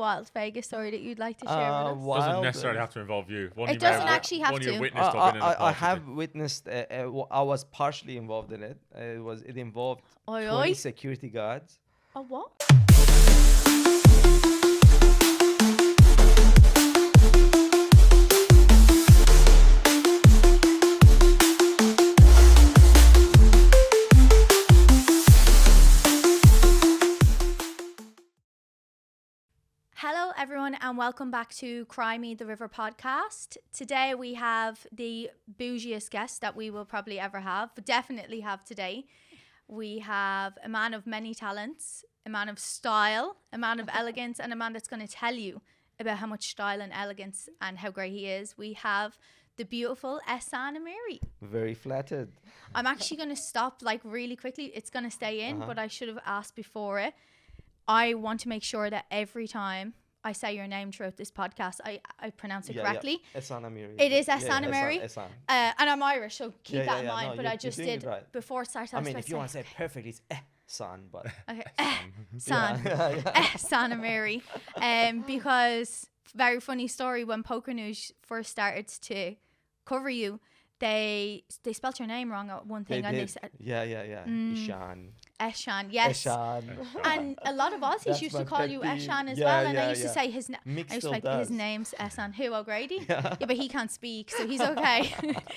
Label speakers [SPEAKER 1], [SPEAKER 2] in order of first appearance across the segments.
[SPEAKER 1] wild Vegas story that you'd like to share with us?
[SPEAKER 2] Doesn't necessarily have to involve you.
[SPEAKER 1] It doesn't actually have
[SPEAKER 2] one
[SPEAKER 1] to.
[SPEAKER 2] you witnessed or been in a party
[SPEAKER 3] I have witnessed. I was partially involved in it. It involved 20 security guards.
[SPEAKER 1] Oh, what? Hello everyone and welcome back to Cry Me the River podcast. Today we have the bougiest guest that we will probably ever have, but definitely have today. We have a man of many talents, a man of style, a man of elegance, and a man that's going to tell you about how much style and elegance and how great he is. We have the beautiful Ehsan Amiri.
[SPEAKER 3] Very flattered.
[SPEAKER 1] I'm actually going to stop really quickly. It's going to stay in, but I should have asked before it. I want to make sure that every time I say your name throughout this podcast, I pronounce it correctly.
[SPEAKER 3] Yeah. Ehsan Amiri.
[SPEAKER 1] It is Ehsan Amiri.
[SPEAKER 3] Ehsan.
[SPEAKER 1] And I'm Irish, so keep that in mind.
[SPEAKER 3] No,
[SPEAKER 1] but I just did, right. Before it started,
[SPEAKER 3] I mean, if you want to say it perfectly, it's Ehsan, but...
[SPEAKER 1] Okay, Ehsan Amiri. Because, very funny story, when Poker News first started to cover you, they spelt your name wrong at one thing.
[SPEAKER 3] They said,
[SPEAKER 1] Ehsan, yes.
[SPEAKER 3] Ehsan.
[SPEAKER 1] And a lot of Aussies used to call you Ehsan as well. And I used to say his name. I was like, his name's Ehsan. Who, O'Grady? Yeah, but he can't speak, so he's okay.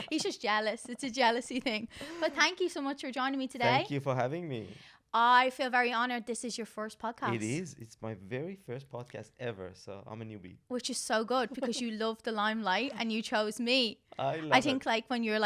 [SPEAKER 1] He's just jealous. It's a jealousy thing. But thank you so much for joining me today.
[SPEAKER 3] Thank you for having me.
[SPEAKER 1] I feel very honored. This is your first podcast.
[SPEAKER 3] It is. It's my very first podcast ever, so I'm a newbie.
[SPEAKER 1] Which is so good because you love the limelight and you chose me.
[SPEAKER 3] I think
[SPEAKER 1] when you're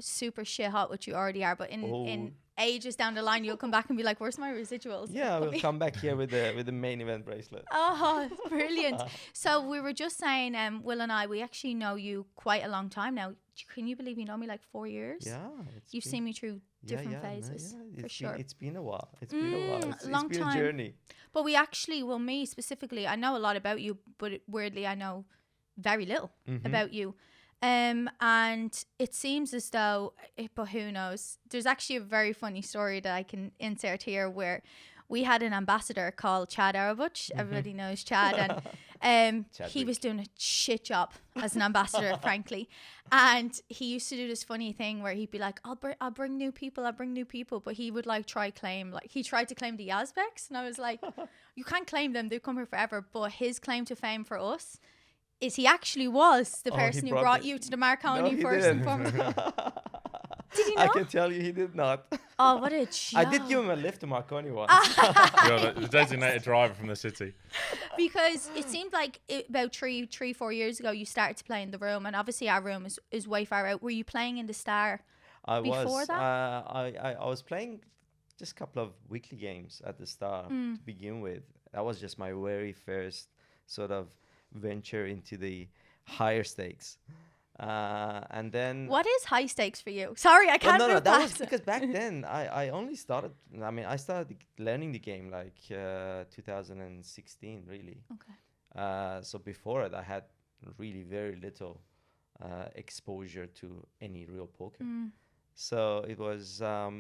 [SPEAKER 1] super shit hot, which you already are, but in ages down the line, you'll come back and be like, where's my residuals?
[SPEAKER 3] Yeah, we'll come back here with the main event bracelet.
[SPEAKER 1] Oh, brilliant. So we were just saying, Will and I, we actually know you quite a long time now. Can you believe you know me 4 years?
[SPEAKER 3] Yeah.
[SPEAKER 1] You've seen me through different phases, for sure.
[SPEAKER 3] It's been a while. It's been a while. It's been
[SPEAKER 1] time.
[SPEAKER 3] A journey.
[SPEAKER 1] But we actually, me specifically, I know a lot about you, but weirdly I know very little about you. And it seems as though, but who knows? There's actually a very funny story that I can insert here where we had an ambassador called Chad Arabuch. Everybody knows Chad. And he was doing a shit job as an ambassador, frankly. And he used to do this funny thing where he'd be like, I'll bring new people. But he would he tried to claim the Yazbeks. And I was like, you can't claim them. They've come here forever. But his claim to fame for us is he actually was the person who brought you to the Marconi first and foremost. Did he not?
[SPEAKER 3] I can tell you he did not.
[SPEAKER 1] Oh, what a joke.
[SPEAKER 3] I did give him a lift to Marconi once.
[SPEAKER 2] You're the designated driver from the city.
[SPEAKER 1] Because it seemed like about 4 years ago you started to play in the room, and obviously our room is way far out. Were you playing in the Star before that?
[SPEAKER 3] I was playing just a couple of weekly games at the Star to begin with. That was just my very first sort of venture into the higher stakes. And then
[SPEAKER 1] what is high stakes for you? Sorry, I can't.
[SPEAKER 3] No, that was because back then I only started. I started learning the game 2016, really.
[SPEAKER 1] Okay.
[SPEAKER 3] So before it, I had really very little exposure to any real poker. So it was. I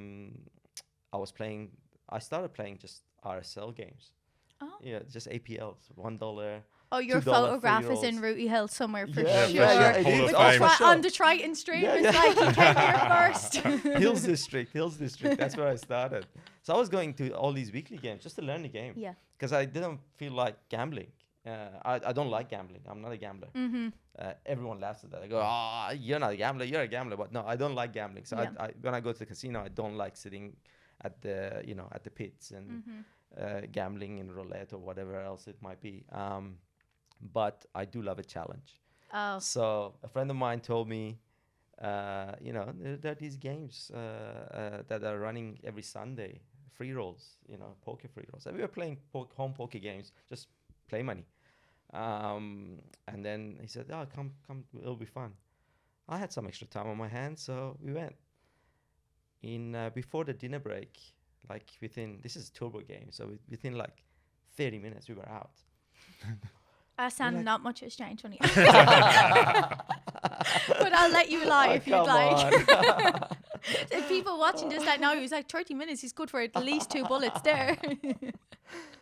[SPEAKER 3] started playing just RSL games.
[SPEAKER 1] Oh.
[SPEAKER 3] Yeah, just APLs, $1.
[SPEAKER 1] Oh, your photograph is in Rooty Hill somewhere for sure.
[SPEAKER 3] Yeah, it is.
[SPEAKER 1] On the Triton Stream, it's like you came here first.
[SPEAKER 3] Hills District. That's where I started. So I was going to all these weekly games just to learn the game.
[SPEAKER 1] Yeah.
[SPEAKER 3] Because I didn't feel like gambling. I don't like gambling. I'm not a gambler. Everyone laughs at that. I go, you're not a gambler. You're a gambler. But no, I don't like gambling. So when I go to the casino, I don't like sitting at the at the pits and gambling in roulette or whatever else it might be. But I do love a challenge.
[SPEAKER 1] Oh.
[SPEAKER 3] So a friend of mine told me, there are these games that are running every Sunday, free rolls, poker free rolls. So we were playing home poker games, just play money. And then he said, come, it'll be fun. I had some extra time on my hands, so we went. Before the dinner break, this is a turbo game, so within 30 minutes we were out.
[SPEAKER 1] Not much has changed, honey. But I'll let you lie if you'd like. If people watching this don't know, he was 30 minutes. He's good for at least 2 bullets there.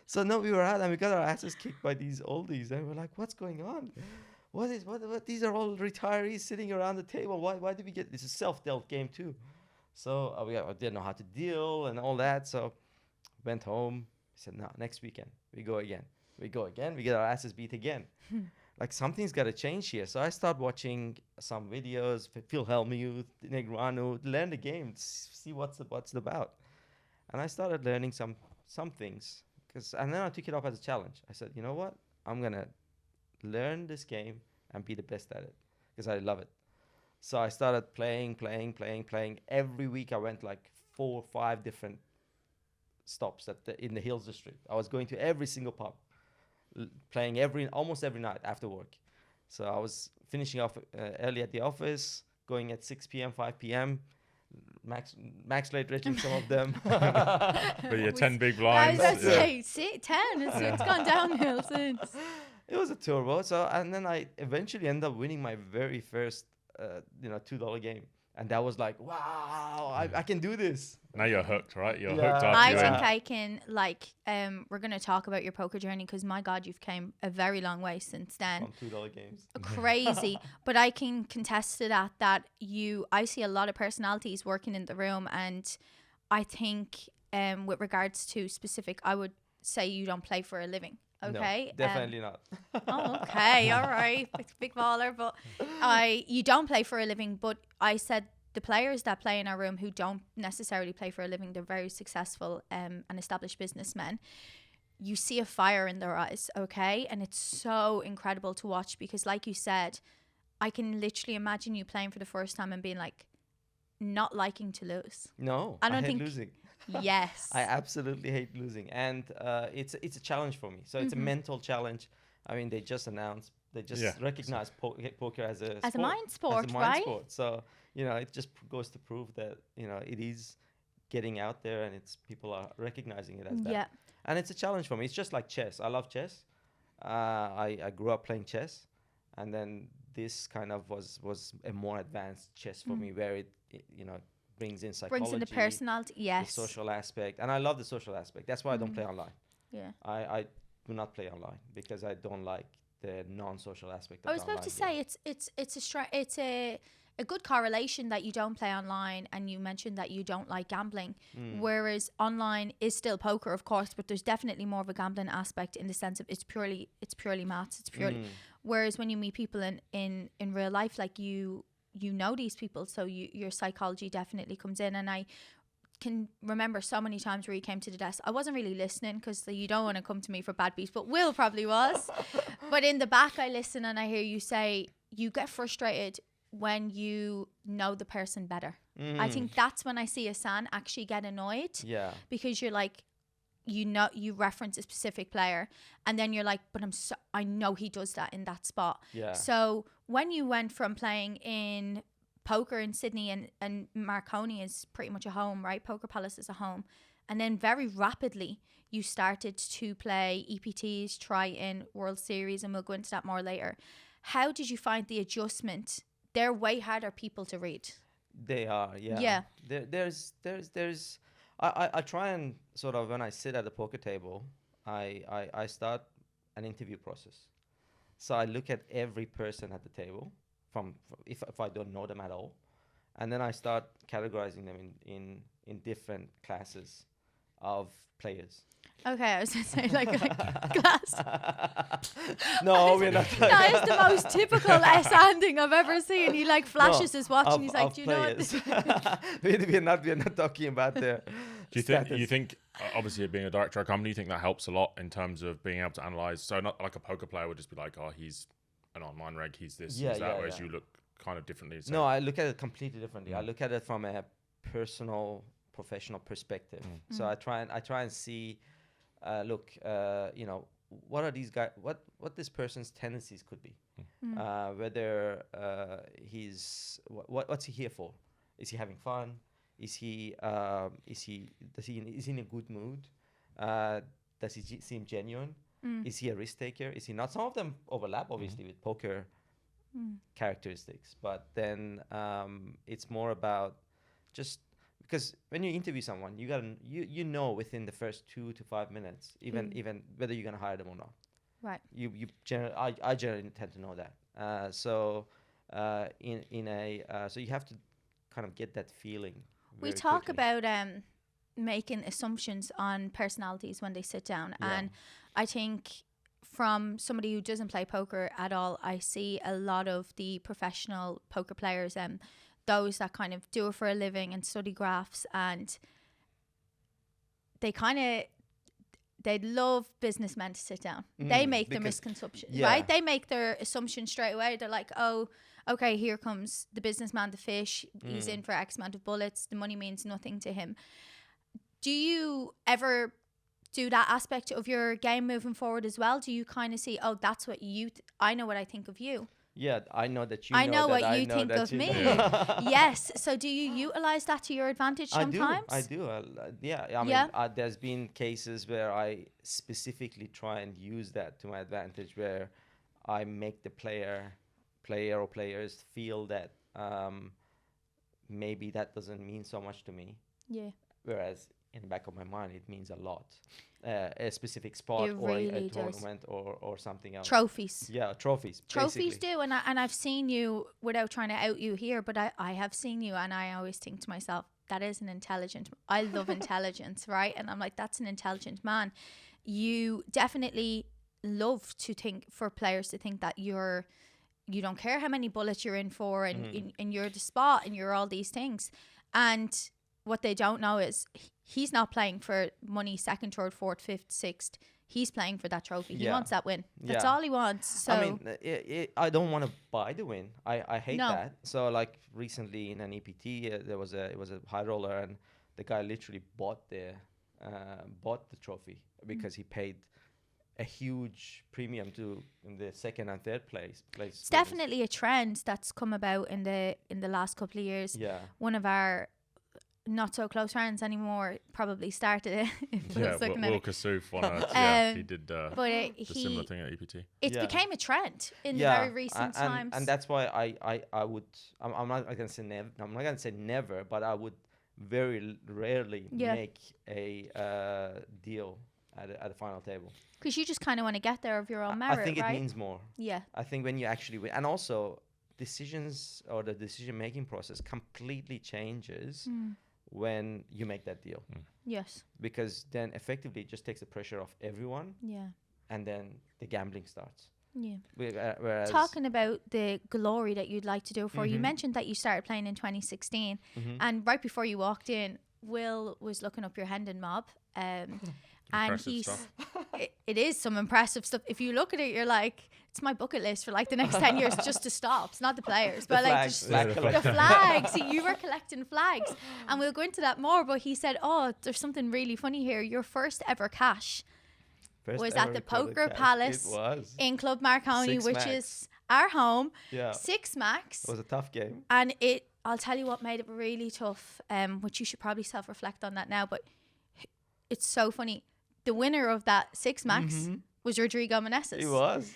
[SPEAKER 3] So no, we were out and we got our asses kicked by these oldies, and we're like, what's going on? What? These are all retirees sitting around the table. Why did we get this? Is a self-dealt game too. So I didn't know how to deal and all that. So went home. Said, no, next weekend we go again. We go again. We get our asses beat again. Like something's got to change here. So I start watching some videos, Phil Hellmuth, Negreanu, learn the game, see what's it about. And I started learning some things. And then I took it up as a challenge. I said, you know what? I'm going to learn this game and be the best at it because I love it. So I started playing. Every week I went like 4 or 5 different stops in the Hills District. I was going to every single pub, playing almost every night after work. So I was finishing off early at the office, going at 6 p.m., 5 p.m., max late dredging some of them.
[SPEAKER 2] But yeah, 10 big blinds.
[SPEAKER 1] I was about to say 10. It's gone downhill since.
[SPEAKER 3] It was a turbo. So, and then I eventually ended up winning my very first, $2 game. And that was like, wow, I can do this.
[SPEAKER 2] Now you're hooked, right? You're hooked after
[SPEAKER 1] I
[SPEAKER 2] you
[SPEAKER 1] think
[SPEAKER 2] win.
[SPEAKER 1] I can, we're going to talk about your poker journey because my God, you've came a very long way since then.
[SPEAKER 3] From $2 games.
[SPEAKER 1] Crazy. But I can contest to that I see a lot of personalities working in the room. And I think with regards to specific, I would say you don't play for a living. Okay.
[SPEAKER 3] No, definitely not.
[SPEAKER 1] Oh, okay. All right. Big baller. But you don't play for a living. But I said the players that play in our room who don't necessarily play for a living, they're very successful and established businessmen. You see a fire in their eyes. Okay. And it's so incredible to watch because like you said, I can literally imagine you playing for the first time and being like, not liking to lose.
[SPEAKER 3] No,
[SPEAKER 1] I don't
[SPEAKER 3] hate
[SPEAKER 1] think
[SPEAKER 3] losing.
[SPEAKER 1] Yes.
[SPEAKER 3] I absolutely hate losing, and it's a challenge for me. So it's a mental challenge. I mean, they just recognize poker as a
[SPEAKER 1] mind sport,
[SPEAKER 3] as a mind
[SPEAKER 1] right?
[SPEAKER 3] sport. So it just goes to prove that it is getting out there, and people are recognizing it as that.
[SPEAKER 1] Yeah.
[SPEAKER 3] And it's a challenge for me. It's just like chess. I love chess. I grew up playing chess, and then this kind of was a more advanced chess for me, where it brings in psychology,
[SPEAKER 1] brings in the personality, yes,
[SPEAKER 3] the social aspect, and I love the social aspect. That's why I don't play online.
[SPEAKER 1] Yeah,
[SPEAKER 3] I do not play online because I don't like the non-social aspect.
[SPEAKER 1] I was about to say it's a good correlation that you don't play online, and you mentioned that you don't like gambling, whereas online is still poker, of course, but there's definitely more of a gambling aspect in the sense of it's purely maths. It's purely. Whereas when you meet people in real life, like you know these people, so your psychology definitely comes in. And I can remember so many times where you came to the desk. I wasn't really listening because you don't want to come to me for bad beats, but Will probably was. But in the back, I listen and I hear you say you get frustrated when you know the person better. I think that's when I see Ehsan actually get annoyed.
[SPEAKER 3] Yeah.
[SPEAKER 1] Because you're like, you reference a specific player and then you're like, but I know he does that in that spot.
[SPEAKER 3] Yeah.
[SPEAKER 1] So when you went from playing in poker in Sydney and Marconi is pretty much a home, right? Poker Palace is a home. And then very rapidly you started to play EPTs, Triton, World Series, and we'll go into that more later. How did you find the adjustment? They're way harder people to read.
[SPEAKER 3] They are, yeah.
[SPEAKER 1] Yeah.
[SPEAKER 3] There's I try and sort of, when I sit at the poker table, I start an interview process. So I look at every person at the table from if I don't know them at all, and then I start categorizing them in different classes of players.
[SPEAKER 1] Okay, I was going to say like class.
[SPEAKER 3] No, we're not.
[SPEAKER 1] That is the most typical Ehsan thing I've ever seen. He like flashes his watch and he's like, "Do you know what?"
[SPEAKER 3] we're not talking about the.
[SPEAKER 2] Do you think obviously being a director of a company, you think that helps a lot in terms of being able to analyze? So not like a poker player would just be like, oh, he's an online reg, he's this, he's that, whereas you look kind of differently. So.
[SPEAKER 3] No, I look at it completely differently. I look at it from a personal, professional perspective. So I try and see. Look, what are these guys? What this person's tendencies could be? Whether what's he here for? Is he having fun? Is he in a good mood? Does he seem genuine? Is he a risk taker? Is he not? Some of them overlap obviously with poker characteristics, but then it's more about just because when you interview someone, you know within the first 2 to 5 minutes, even whether you're gonna hire them or not.
[SPEAKER 1] Right.
[SPEAKER 3] I generally tend to know that. So you have to kind of get that feeling.
[SPEAKER 1] We talk about making assumptions on personalities when they sit down, and I think from somebody who doesn't play poker at all, I see a lot of the professional poker players and those that kind of do it for a living and study graphs, and they'd love businessmen to sit down. They make their misconceptions, right? They make their assumptions straight away. They're like, oh, okay, here comes the businessman, the fish. He's in for X amount of bullets. The money means nothing to him. Do you ever do that aspect of your game moving forward as well? Do you kind of see, oh, that's what I know what I think of you.
[SPEAKER 3] Yeah, I know that you
[SPEAKER 1] I know what you think of me. Yes. So do you utilize that to your advantage sometimes?
[SPEAKER 3] I do. I mean, there's been cases where I specifically try and use that to my advantage, where I make the player or players feel that maybe that doesn't mean so much to me.
[SPEAKER 1] Yeah.
[SPEAKER 3] Whereas in the back of my mind, it means a lot. A specific spot
[SPEAKER 1] It
[SPEAKER 3] or
[SPEAKER 1] really
[SPEAKER 3] a tournament or something else.
[SPEAKER 1] Trophies.
[SPEAKER 3] Yeah, trophies.
[SPEAKER 1] Trophies do, and I've seen you, without trying to out you here, but I have seen you, and I always think to myself, that is an intelligent. I love intelligence, right? And I'm like, that's an intelligent man. You definitely love to think for players to think that you don't care how many bullets you're in for, and you're the spot, and you're all these things, and what they don't know is he's not playing for money, second, third, fourth, fifth, sixth. He's playing for that trophy. He wants that win. That's all he wants. So
[SPEAKER 3] I mean, I don't want to buy the win. I hate that. So like recently in an EPT, it was a high roller, and the guy literally bought the trophy because he paid a huge premium in the second and third place.
[SPEAKER 1] It's definitely a trend that's come about in the last couple of years.
[SPEAKER 3] Yeah.
[SPEAKER 1] One of our not so close friends anymore probably started it.
[SPEAKER 2] Will Kassouf he did the similar thing at EPT.
[SPEAKER 1] It became a trend in the very recent times,
[SPEAKER 3] and that's why I'm not gonna say never. I'm not gonna say never, but I would very rarely make a deal at a final table.
[SPEAKER 1] Because you just kind of want to get there of your own merit,
[SPEAKER 3] I think
[SPEAKER 1] right?
[SPEAKER 3] It means more.
[SPEAKER 1] Yeah.
[SPEAKER 3] I think when you actually win, and also decisions or the decision-making process completely changes when you make that deal.
[SPEAKER 1] Yes.
[SPEAKER 3] Because then effectively it just takes the pressure off everyone.
[SPEAKER 1] Yeah.
[SPEAKER 3] And then the gambling starts.
[SPEAKER 1] Yeah.
[SPEAKER 3] Whereas
[SPEAKER 1] talking about the glory that you'd like to do for, you mentioned that you started playing in 2016, and right before you walked in, Will was looking up your Hendon mob, and it is some impressive stuff. If you look at it, you're like, it's my bucket list for like the next 10 years just to stop. It's not the players, but like the flags. See, you were collecting flags, and we'll go into that more. But he said, oh, there's something really funny here. Your first ever cash was at the Poker Palace in Club Marconi, which is our home. Yeah. 6 max.
[SPEAKER 3] It was a tough game.
[SPEAKER 1] And I'll tell you what made it really tough, which you should probably self-reflect on that now, but it's so funny. The winner of that 6 max was Rodrigo Meneses.
[SPEAKER 3] He was.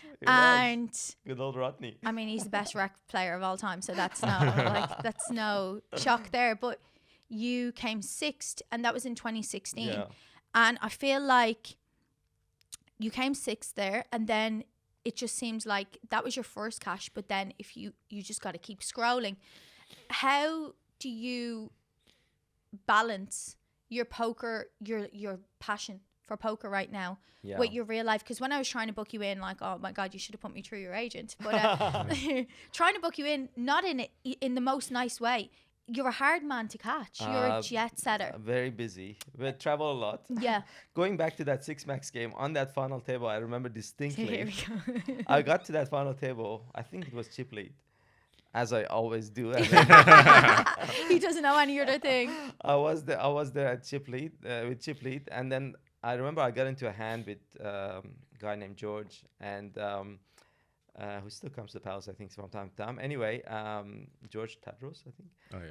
[SPEAKER 3] Good old Rodney.
[SPEAKER 1] I mean, he's the best rec player of all time, so that's no shock there. But you came 6th, and that was in 2016. Yeah. And I feel like you came 6th there, and then it just seems like that was your first cash. But then if you just got to keep scrolling. How do you balance your poker, your passion for poker right now with your real life? Because when I was trying to book you in, like, oh my God, you should have put me through your agent. But trying to book you in, not in the most nice way. You're a hard man to catch. You're a jet setter.
[SPEAKER 3] Very busy. We travel a lot.
[SPEAKER 1] Yeah.
[SPEAKER 3] Going back to that 6 max game, on that final table, I remember distinctly.
[SPEAKER 1] Here we go.
[SPEAKER 3] I got to that final table. I think it was chip lead, as I always do.
[SPEAKER 1] He doesn't know any other thing.
[SPEAKER 3] I was there at chip lead with chip lead, and then I remember I got into a hand with a guy named George, and who still comes to the palace, I think, from time to time. Anyway, George Tadros, I think.
[SPEAKER 2] Oh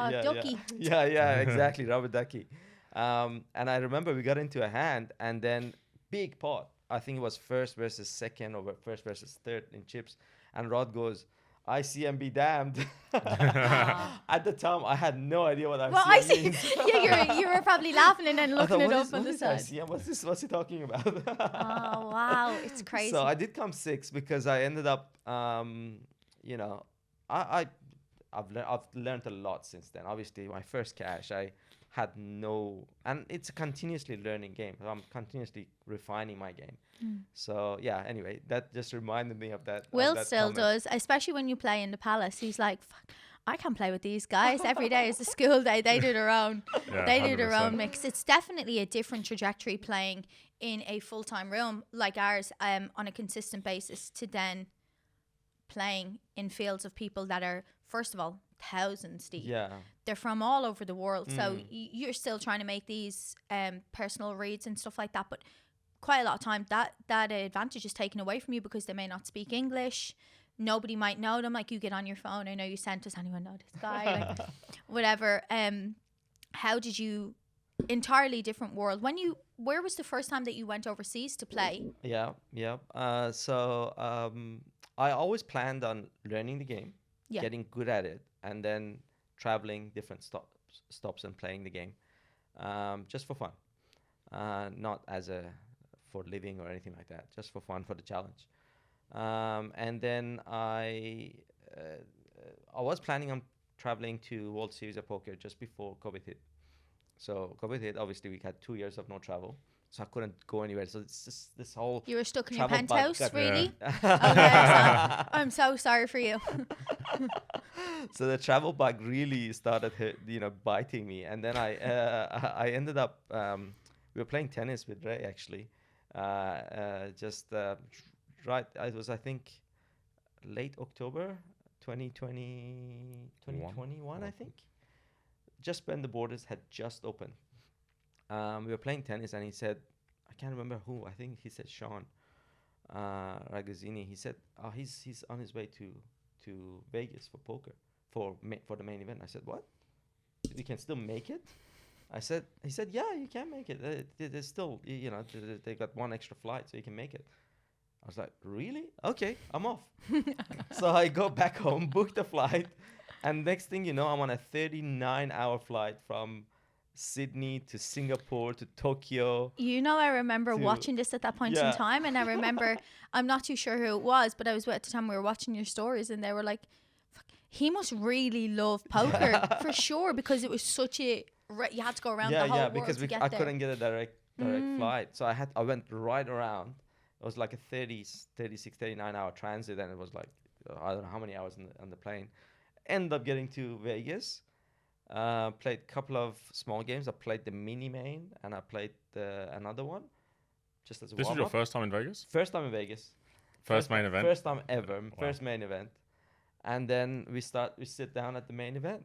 [SPEAKER 2] yeah.
[SPEAKER 1] Ducky.
[SPEAKER 3] Yeah, exactly, Robert Ducky. And I remember we got into a hand, and then big pot. I think it was first versus second or first versus third in chips, and Rod goes, ICM be damned. At the time, I had no idea what ICM
[SPEAKER 1] Well, I see.
[SPEAKER 3] means.
[SPEAKER 1] Yeah, you were probably laughing and then looking it up on the side.
[SPEAKER 3] ICM? What's he talking about?
[SPEAKER 1] Oh wow, it's crazy.
[SPEAKER 3] So I did come sixth because I ended up, you know, I've learned a lot since then. Obviously, my first cash, I had no, and it's a continuously learning game. I'm continuously refining my game. So yeah, anyway, that just reminded me of that.
[SPEAKER 1] Will
[SPEAKER 3] that
[SPEAKER 1] still
[SPEAKER 3] comment.
[SPEAKER 1] does, especially when you play in the Palace. He's like, fuck, I can't play with these guys. Every day is a school day. They do their own.
[SPEAKER 2] Yeah,
[SPEAKER 1] they do their
[SPEAKER 2] 100%.
[SPEAKER 1] own mix. It's definitely a different trajectory playing in a full-time room like ours on a consistent basis to then playing in fields of people that are, first of all, thousands deep.
[SPEAKER 3] Yeah.
[SPEAKER 1] They're from all over the world. So you're still trying to make these personal reads and stuff like that. But quite a lot of time that advantage is taken away from you because they may not speak English. Nobody might know them. Like, you get on your phone, I know you sent, does anyone know this guy? Like, whatever. How did you, entirely different world. Where was the first time that you went overseas to play?
[SPEAKER 3] Yeah. So I always planned on learning the game, getting good at it, and then traveling different stops and playing the game, just for fun, not as for living or anything like that, just for fun, for the challenge. And then I was planning on traveling to World Series of Poker just before COVID hit. So COVID hit, obviously we had 2 years of no travel, so I couldn't go anywhere. So it's just this whole
[SPEAKER 1] You were stuck in your
[SPEAKER 3] travel bug
[SPEAKER 1] penthouse,
[SPEAKER 3] got-
[SPEAKER 1] really?
[SPEAKER 3] Yeah.
[SPEAKER 1] Okay, I'm so sorry for you.
[SPEAKER 3] So the travel bug really started, biting me. And then I ended up, we were playing tennis with Ray, actually. It was, I think, late October 2021, I think. Just when the borders had just opened. We were playing tennis, and he said, I can't remember who, I think he said Sean Ragazzini. He said, he's on his way to Vegas for poker, for the main event. I said, what? You can still make it? He said, yeah, you can make it. There's still, they got one extra flight, so you can make it. I was like, really? Okay, I'm off. So I go back home, book the flight, and next thing you know, I'm on a 39-hour flight from Sydney to Singapore to Tokyo.
[SPEAKER 1] I remember watching this at that point in time, and I remember, I'm not too sure who it was, but I was at the time we were watching your stories, and they were like, fuck, he must really love poker for sure, because it was such a, you had to go around the whole world
[SPEAKER 3] because
[SPEAKER 1] to get
[SPEAKER 3] I
[SPEAKER 1] there.
[SPEAKER 3] couldn't get a direct flight, so I went right around. It was like a 36, 39-hour transit, and it was like, I don't know how many hours on the plane. Ended up getting to Vegas. Played a couple of small games. I played the mini main, and I played another one, just as a
[SPEAKER 2] This was
[SPEAKER 3] warm-up.
[SPEAKER 2] your first time in Vegas?
[SPEAKER 3] First time in Vegas.
[SPEAKER 2] First main event?
[SPEAKER 3] First time ever.
[SPEAKER 2] Wow.
[SPEAKER 3] First main event. And then we sit down at the main event.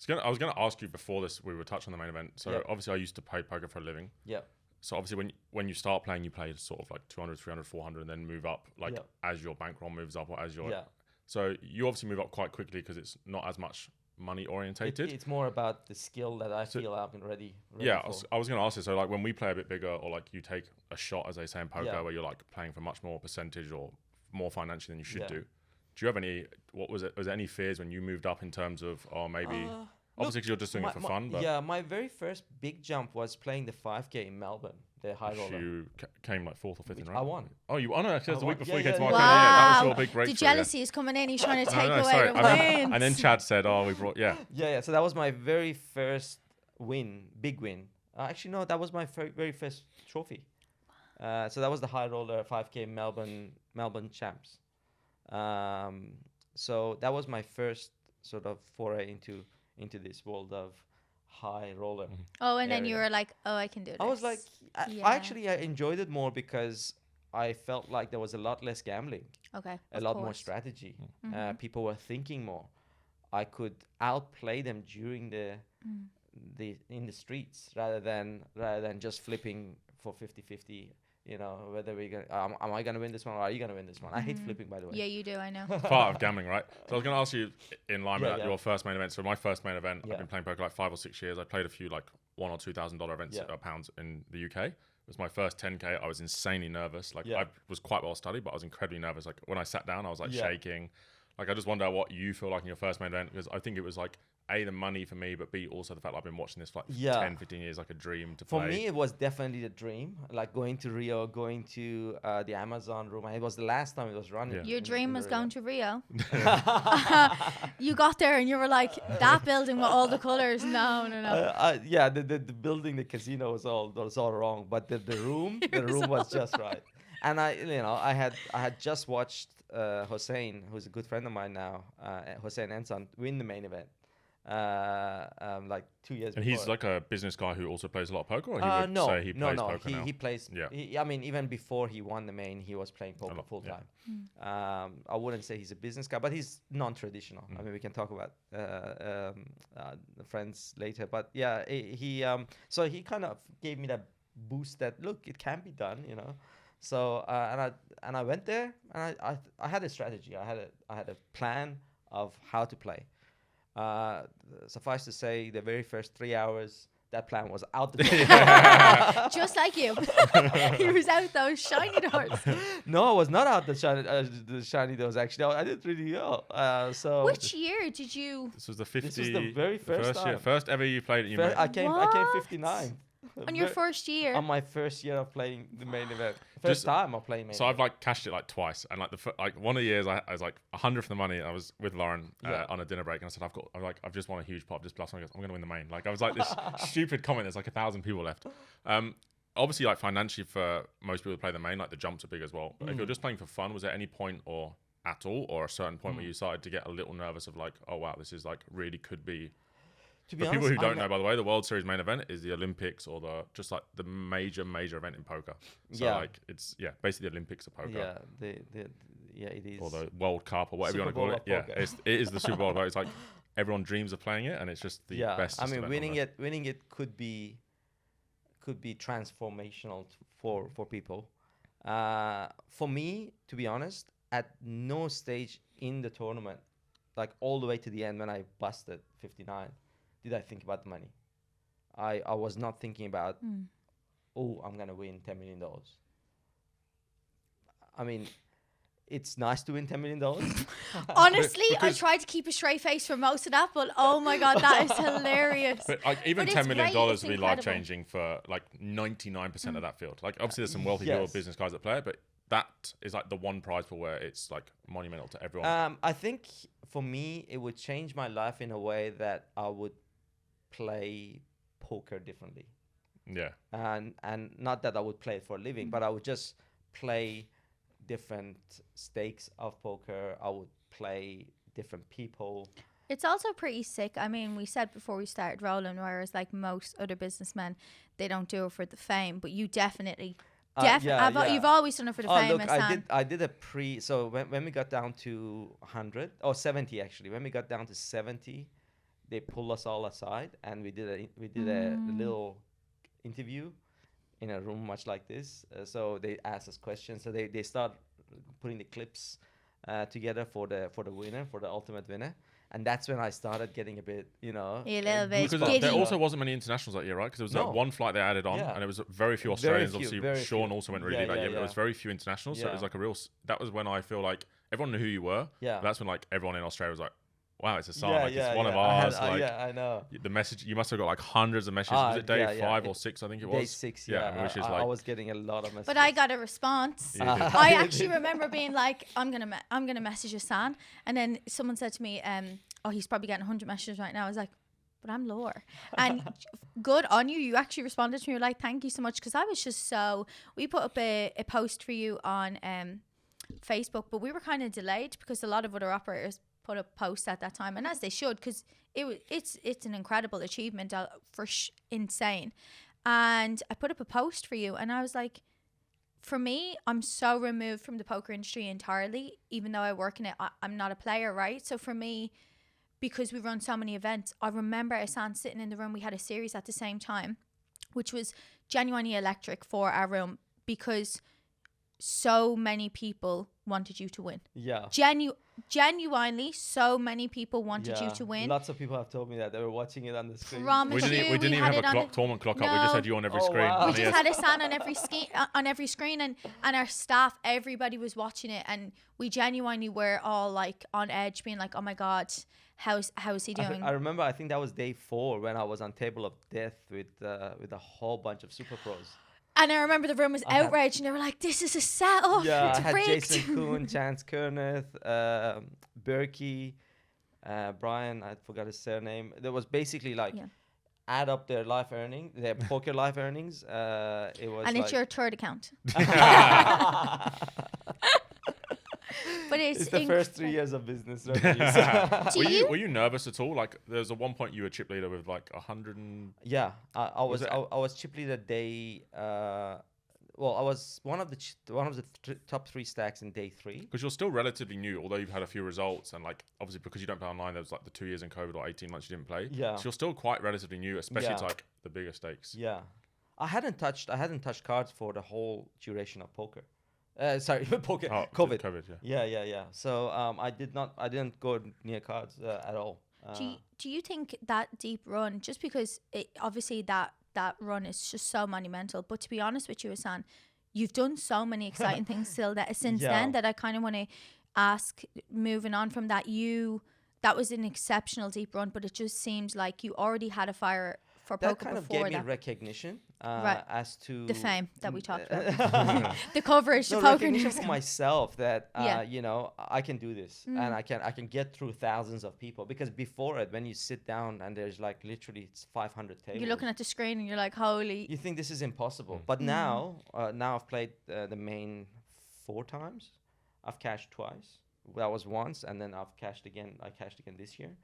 [SPEAKER 2] I was going to ask you before this, we were touching on the main event. So
[SPEAKER 3] Yep.
[SPEAKER 2] obviously I used to play poker for a living.
[SPEAKER 3] Yeah.
[SPEAKER 2] So obviously when you start playing, you play sort of like 200, 300, 400, and then move up
[SPEAKER 3] Yep.
[SPEAKER 2] as your bankroll moves up or as your...
[SPEAKER 3] Yeah.
[SPEAKER 2] So you obviously move up quite quickly because it's not as much money orientated.
[SPEAKER 3] It's more about the skill that I feel I've been ready
[SPEAKER 2] yeah,
[SPEAKER 3] for.
[SPEAKER 2] I was going to ask you. So like when we play a bit bigger, or like you take a shot, as they say in poker, where you're like playing for much more percentage or more financially than you should do. Do you have any? Was there any fears when you moved up in terms of, maybe? Obviously, because you're just doing it for fun. But
[SPEAKER 3] yeah, my very first big jump was playing the 5K in Melbourne, the high roller.
[SPEAKER 2] You came like fourth or fifth in
[SPEAKER 3] I
[SPEAKER 2] round.
[SPEAKER 3] won.
[SPEAKER 2] Oh, you won! Actually, that's the week before you came to
[SPEAKER 3] yeah,
[SPEAKER 2] market.
[SPEAKER 3] yeah.
[SPEAKER 2] Yeah, that was
[SPEAKER 1] Wow.
[SPEAKER 2] your big breakthrough.
[SPEAKER 1] The jealousy is coming in. He's trying to take
[SPEAKER 2] No,
[SPEAKER 1] away
[SPEAKER 2] sorry.
[SPEAKER 1] the wins.
[SPEAKER 2] And then Chad said, "Oh, we brought
[SPEAKER 3] Yeah. So that was my very first big win. Actually, no, that was my very first trophy. So that was the high roller 5K Melbourne champs. So that was my first sort of foray into this world of high roller.
[SPEAKER 1] Oh, and then you
[SPEAKER 3] area.
[SPEAKER 1] were like, oh, I can do this.
[SPEAKER 3] I was like, I enjoyed it more because I felt like there was a lot less gambling,
[SPEAKER 1] okay,
[SPEAKER 3] a
[SPEAKER 1] of
[SPEAKER 3] lot more
[SPEAKER 1] course.
[SPEAKER 3] strategy. People were thinking more. I could outplay them during in the streets rather than just flipping for 50-50. Whether we're gonna am I gonna win this one or are you gonna win this one? I hate flipping, by the way.
[SPEAKER 1] Yeah, you do. I know.
[SPEAKER 2] part of gambling, right? So I was going to ask you in line with
[SPEAKER 3] Yeah.
[SPEAKER 2] your first main event. So my first main event,
[SPEAKER 3] Yeah.
[SPEAKER 2] I've been playing poker like 5 or 6 years. I played a few like $1,000 or $2,000 events,
[SPEAKER 3] Yeah.
[SPEAKER 2] pounds in the UK. It was my first 10K. I was insanely nervous. Like
[SPEAKER 3] Yeah.
[SPEAKER 2] I was quite well studied, but I was incredibly nervous. Like when I sat down, I was like
[SPEAKER 3] Yeah.
[SPEAKER 2] shaking. Like, I just wonder what you feel like in your first main event, because I think it was like, A, the money for me, but B, also the fact that I've been watching this for like 10, 15 years, like a dream to play.
[SPEAKER 3] For me, it was definitely the dream. Like going to Rio, going to the Amazon room. It was the last time it was running.
[SPEAKER 2] Yeah.
[SPEAKER 1] Your dream was going to Rio.
[SPEAKER 3] Yeah.
[SPEAKER 1] You got there and you were like, that building with all the colors. No.
[SPEAKER 3] Yeah, the building, the casino was all wrong, but the room, was just right. And I had just watched Hossein, who's a good friend of mine now, Hossein Ensan, win the main event. Like 2 years
[SPEAKER 2] and
[SPEAKER 3] before.
[SPEAKER 2] he's like a business guy who also plays a lot of poker, or he would say he plays poker now?
[SPEAKER 3] He plays.
[SPEAKER 2] Yeah.
[SPEAKER 3] I mean, even before he won the main, he was playing poker full time. I wouldn't say he's a business guy, but he's non-traditional. I mean, we can talk about the friends later, but yeah, so he kind of gave me that boost that look, it can be done, you know. So and I went there, and I had a strategy. I had a plan of how to play. Suffice to say, the very first 3 hours, that plan was out the door.
[SPEAKER 1] Just like you. He was out those shiny doors.
[SPEAKER 3] No, I was not out the shiny doors, actually. I did really well. So
[SPEAKER 1] which year did you?
[SPEAKER 2] This was the 50.
[SPEAKER 3] This was the very first time.
[SPEAKER 2] Year, first ever you played it.
[SPEAKER 3] I came 59.
[SPEAKER 1] On your first year?
[SPEAKER 3] On my first year of playing the main event. First time of playing main
[SPEAKER 2] So
[SPEAKER 3] event.
[SPEAKER 2] I've like cashed it like twice, and like one of the years I was like 100 for the money. I was with Lauren on a dinner break, and I said I've just won a huge pot. Just plus one. I'm going to win the main. Like I was like this stupid comment. There's like 1,000 people left. Obviously, like financially for most people who play the main, like the jumps are big as well. But if you're just playing for fun, was there any point or at all, or a certain point where you started to get a little nervous of like, oh wow, this is like really could be. For people who don't know, by the way, the World Series main event is the Olympics, or the major event in poker. So like it's basically the Olympics of poker.
[SPEAKER 3] Yeah, it is.
[SPEAKER 2] Or the World Cup, or whatever
[SPEAKER 3] Super
[SPEAKER 2] you want to call it.
[SPEAKER 3] Bowl
[SPEAKER 2] Yeah, it is the Super Bowl. It's like everyone dreams of playing it, and it's just the best.
[SPEAKER 3] I mean, winning it could be transformational for people. For me, to be honest, at no stage in the tournament, like all the way to the end when I busted 59, did I think about the money. I was not thinking about, I'm going to win $10 million. I mean, it's nice to win $10 million.
[SPEAKER 1] Honestly, I tried to keep a straight face for most of that, but oh my God, that is hilarious.
[SPEAKER 2] But like even $10 million would be life changing for like 99% of that field. Like obviously there's some wealthy people, business guys that play it, but that is like the one prize pool where it's like monumental to everyone.
[SPEAKER 3] I think for me, it would change my life in a way that I would play poker differently.
[SPEAKER 2] Yeah.
[SPEAKER 3] And not that I would play it for a living, but I would just play different stakes of poker. I would play different people.
[SPEAKER 1] It's also pretty sick. I mean, we said before we started rolling, whereas like most other businessmen, they don't do it for the fame, but you definitely. You've always done it for the fame.
[SPEAKER 3] Look, I did a so when we got down to 100 or 70 actually, when we got down to 70, they pulled us all aside and we did a little interview in a room much like this. So they asked us questions. So they start putting the clips together for the winner, for the ultimate winner. And that's when I started getting a bit,
[SPEAKER 1] a little bit
[SPEAKER 2] because there also wasn't many internationals that year, right? Because there was like one flight they added on, and it was very few Australians. Obviously, Sean also went really that year, but there was very few internationals. So it was like that was when I feel like everyone knew who you were.
[SPEAKER 3] Yeah.
[SPEAKER 2] That's when like everyone in Australia was like, wow, it's Ehsan. Like it's one of ours.
[SPEAKER 3] I know.
[SPEAKER 2] The message, you must have got like hundreds of messages. Was it day 5 or 6? I think it was.
[SPEAKER 3] Day 6, yeah.
[SPEAKER 2] Which is like,
[SPEAKER 3] I was getting a lot of messages.
[SPEAKER 1] But I got a response. I actually remember being like, I'm gonna message Ehsan, and then someone said to me, he's probably getting 100 messages right now. I was like, but I'm lower. And good on you. You actually responded to me. You're like, thank you so much. Because I was just we put up a post for you on Facebook, but we were kind of delayed because a lot of other operators put up posts at that time, and as they should, because it's an incredible achievement, insane. And I put up a post for you, and I was like, for me, I'm so removed from the poker industry entirely, even though I work in it. I'm not a player, right? So for me, because we run so many events, I remember Ehsan sitting in the room. We had a series at the same time, which was genuinely electric for our room, because so many people wanted you to win.
[SPEAKER 3] Yeah.
[SPEAKER 1] Genuinely, so many people wanted you to win.
[SPEAKER 3] Lots of people have told me that they were watching it on the screen.
[SPEAKER 2] We didn't even have a tournament clock up. We just had you on every screen.
[SPEAKER 3] Wow.
[SPEAKER 1] We just had Ehsan on every screen, and our staff, everybody was watching it, and we genuinely were all like on edge, being like, "Oh my god, how's he doing?"
[SPEAKER 3] I remember. I think that was day 4 when I was on Table of Death with a whole bunch of super pros.
[SPEAKER 1] And I remember the room was outraged, and they were like, "This is a setup.
[SPEAKER 3] Yeah,
[SPEAKER 1] it's
[SPEAKER 3] I had
[SPEAKER 1] rigged."
[SPEAKER 3] Jason Kuhn, Chance Kerneth, Berkey, Brian. I forgot his surname. There was basically like add up their life earnings, their poker life earnings. It was.
[SPEAKER 1] And
[SPEAKER 3] like
[SPEAKER 1] it's your third account. But
[SPEAKER 3] it's the first 3 years of business.
[SPEAKER 2] Were you nervous at all? Like, there's one point you were chip leader with like 100 and...
[SPEAKER 3] Yeah, I was chip leader day. Well, I was one of the top 3 stacks in day 3.
[SPEAKER 2] Because you're still relatively new, although you've had a few results, and like obviously because you don't play online, there was like the 2 years in COVID or 18 months you didn't play.
[SPEAKER 3] Yeah.
[SPEAKER 2] So you're still quite relatively new, especially to like the bigger stakes.
[SPEAKER 3] Yeah, I hadn't touched cards for the whole duration of poker. Sorry, poker.
[SPEAKER 2] Oh,
[SPEAKER 3] COVID.
[SPEAKER 2] Yeah.
[SPEAKER 3] Yeah. So I didn't go near cards at all.
[SPEAKER 1] Do you think that deep run, just because obviously that run is just so monumental, but to be honest with you, Ehsan, you've done so many exciting things since then that I kind of want to ask, moving on from that, that was an exceptional deep run, but it just seems like you already had a fire for poker
[SPEAKER 3] that kind of
[SPEAKER 1] before
[SPEAKER 3] gave
[SPEAKER 1] that.
[SPEAKER 3] me recognition
[SPEAKER 1] Right.
[SPEAKER 3] as to
[SPEAKER 1] The fame that we talked about. The coverage, the poker
[SPEAKER 3] recognition
[SPEAKER 1] news.
[SPEAKER 3] for myself that
[SPEAKER 1] Yeah.
[SPEAKER 3] you know, I can do this and I can get through thousands of people, because before it, when you sit down and there's like literally it's 500 tables,
[SPEAKER 1] You're looking at the screen and you're like, holy.
[SPEAKER 3] you think this is impossible. But now I've played the main 4 times. I've cashed twice. That was once, and then I've cashed again. I cashed again this year.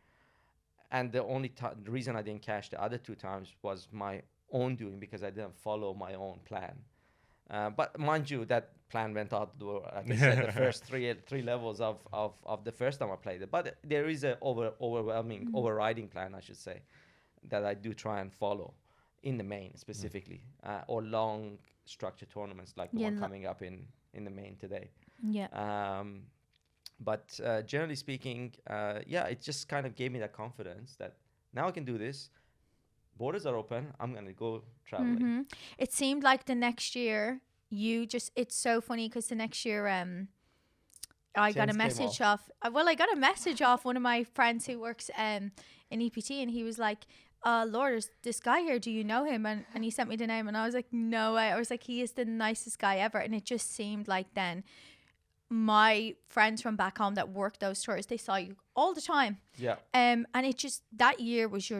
[SPEAKER 3] And the only the reason I didn't cash the other 2 times was my own doing, because I didn't follow my own plan. But mind you, that plan went out the door. Like I said, the first three levels of the first time I played it. But there is a overriding plan, I should say, that I do try and follow in the main specifically, or long structured tournaments like the one coming up in the main today.
[SPEAKER 1] Yeah.
[SPEAKER 3] But generally speaking, it just kind of gave me that confidence that now I can do this. Borders are open. I'm going to go traveling.
[SPEAKER 1] Mm-hmm. It seemed like the next year, it's so funny because the next year, I got a message off one of my friends who works in EPT, and he was like, Lord, there's this guy here, do you know him? And he sent me the name, and I was like, no way. I was like, he is the nicest guy ever. And it just seemed like then my friends from back home that worked those tours, they saw you all the time.
[SPEAKER 3] Yeah.
[SPEAKER 1] And it just, that year was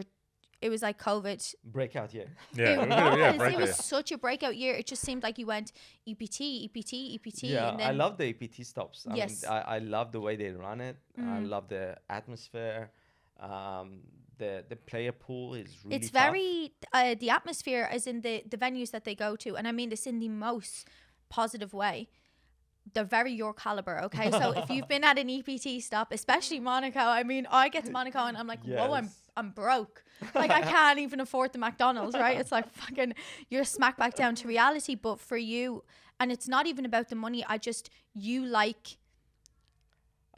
[SPEAKER 1] it was like COVID.
[SPEAKER 3] Breakout year.
[SPEAKER 2] Yeah.
[SPEAKER 1] It was such a breakout year. It just seemed like you went EPT.
[SPEAKER 3] Yeah,
[SPEAKER 1] and then
[SPEAKER 3] I love the EPT stops. I
[SPEAKER 1] Yes.
[SPEAKER 3] mean, I love the way they run it. I love the atmosphere. The player pool is really
[SPEAKER 1] it's
[SPEAKER 3] tough.
[SPEAKER 1] very, the atmosphere is in the venues that they go to. And I mean this in the most positive way. They're very your caliber, okay? So if you've been at an EPT stop, especially Monaco, I mean, I get to Monaco and I'm like, whoa, I'm broke. Like, I can't even afford the McDonald's, right? It's like fucking, you're smack back down to reality. But for you, and it's not even about the money, I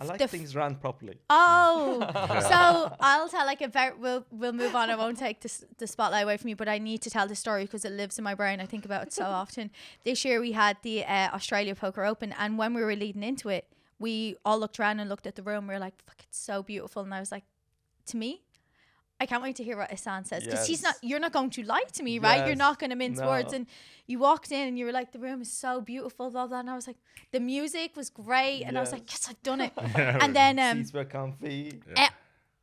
[SPEAKER 1] like
[SPEAKER 3] things run properly.
[SPEAKER 1] Oh, so I'll tell we'll move on. I won't take the spotlight away from you, but I need to tell the story because it lives in my brain. I think about it so often. This year we had the Australia Poker Open, and when we were leading into it, we all looked around and looked at the room. We were like, fuck, it's so beautiful. And I was like, to me, I can't wait to hear what Ehsan says, because you're not going to lie to me, right? You're not going to mince words. And you walked in and you were like, the room is so beautiful, blah, blah. And I was like, the music was great. And I was like, yes, I've done it. And then
[SPEAKER 3] seats were comfy.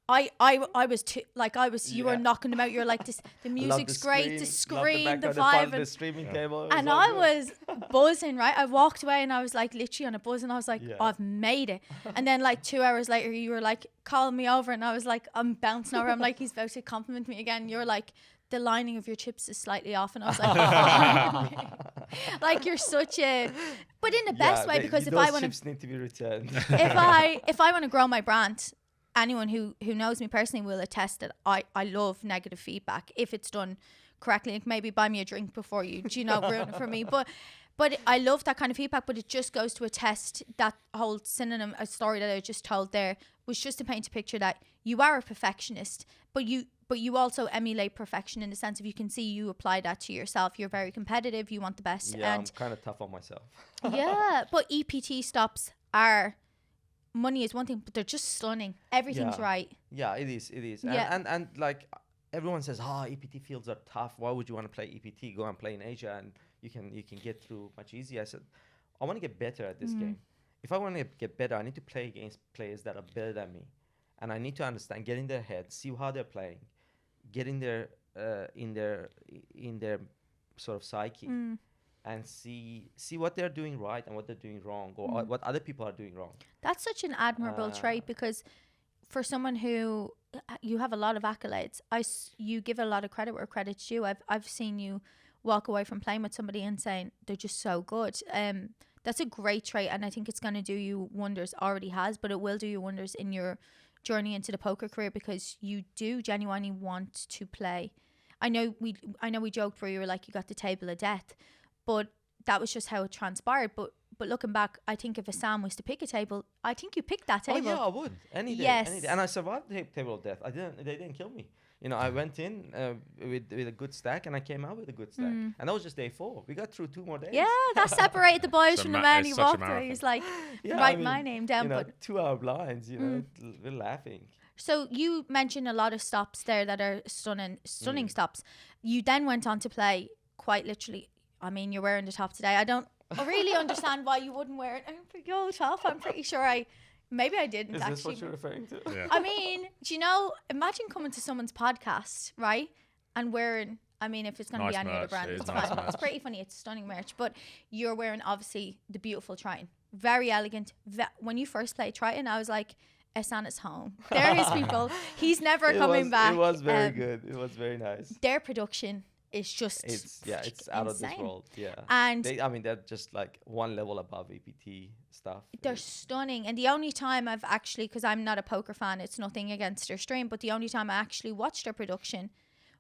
[SPEAKER 1] You were knocking them out. You're like, the music's great, the screen, the vibe.
[SPEAKER 3] The streaming cable.
[SPEAKER 1] And I was buzzing, right? I walked away and I was like literally on a buzz, and I was like, I've made it. And then like 2 hours later, you were like calling me over, and I was like, I'm bouncing over. I'm like, he's about to compliment me again. You're like, the lining of your chips is slightly off. And I was like, like, you're such a, but in the best way, because if I want
[SPEAKER 3] chips need to be returned.
[SPEAKER 1] if I want to grow my brand, anyone who knows me personally will attest that I love negative feedback if it's done correctly. Like, maybe buy me a drink before you ruin it for me. But But I love that kind of feedback, but it just goes to attest that whole synonym, a story that I just told there, was just to paint a picture that you are a perfectionist, but you also emulate perfection in the sense of you can see you apply that to yourself. You're very competitive. You want the best.
[SPEAKER 3] Yeah,
[SPEAKER 1] and
[SPEAKER 3] I'm kind of tough on myself.
[SPEAKER 1] yeah, but EPT stops are, money is one thing, but they're just stunning. Everything's right.
[SPEAKER 3] Yeah, it is. It is.
[SPEAKER 1] Yeah.
[SPEAKER 3] And like everyone says, EPT fields are tough. Why would you want to play EPT? Go and play in Asia, and you can get through much easier. I said, I want to get better at this game. If I want to get better, I need to play against players that are better than me, and I need to understand, get in their head, see how they're playing, get in their sort of psyche, and see what they're doing right and what they're doing wrong, or what other people are doing wrong.
[SPEAKER 1] That's such an admirable trait, because for someone who, you have a lot of accolades, you give a lot of credit where credit's due. I've seen you walk away from playing with somebody and saying they're just so good. That's a great trait, and I think it's going to do you wonders. Already has, but it will do you wonders in your journey into the poker career, because you do genuinely want to play. I know we joked where you were like, you got the table of death, but that was just how it transpired. But looking back, I think if Ehsan was to pick a table, I think you picked that table.
[SPEAKER 3] Oh yeah, I would any day.
[SPEAKER 1] Yes.
[SPEAKER 3] Any day. And I survived the table of death. They didn't kill me. You know, I went in with a good stack, and I came out with a good stack. And that was just day 4. We got through 2 more days.
[SPEAKER 1] Yeah, that separated the boys from the man. He
[SPEAKER 2] such a
[SPEAKER 1] walked away.
[SPEAKER 2] marathon.
[SPEAKER 1] He was like,
[SPEAKER 3] Yeah,
[SPEAKER 1] write my name down.
[SPEAKER 3] You know,
[SPEAKER 1] But
[SPEAKER 3] 2-hour blinds. You know, we're laughing.
[SPEAKER 1] so you mentioned a lot of stops there that are stunning stops. You then went on to play quite literally. I mean, you're wearing the top today. I don't really understand why you wouldn't wear it. Your top, I'm pretty sure maybe I didn't.
[SPEAKER 3] Is
[SPEAKER 1] actually.
[SPEAKER 3] this what you're referring to?
[SPEAKER 2] Yeah.
[SPEAKER 1] I mean, do you know, imagine coming to someone's podcast, right? And wearing, I mean, if it's going to be
[SPEAKER 2] Nice
[SPEAKER 1] any other
[SPEAKER 2] merch.
[SPEAKER 1] brand,
[SPEAKER 2] It is
[SPEAKER 1] it's
[SPEAKER 2] nice
[SPEAKER 1] fine.
[SPEAKER 2] merch.
[SPEAKER 1] It's pretty funny. It's stunning merch. But you're wearing, obviously, the beautiful Triton. Very elegant. When you first played Triton, I was like, Ehsan is home. They're his people. He's never coming back.
[SPEAKER 3] It was very good. It was very nice.
[SPEAKER 1] Their production is just
[SPEAKER 3] It's out of this
[SPEAKER 1] insane.
[SPEAKER 3] world. Yeah.
[SPEAKER 1] And
[SPEAKER 3] they're just like one level above APT stuff.
[SPEAKER 1] they're stunning. And the only time I've actually, because I'm not a poker fan, it's nothing against their stream, but the only time I actually watched their production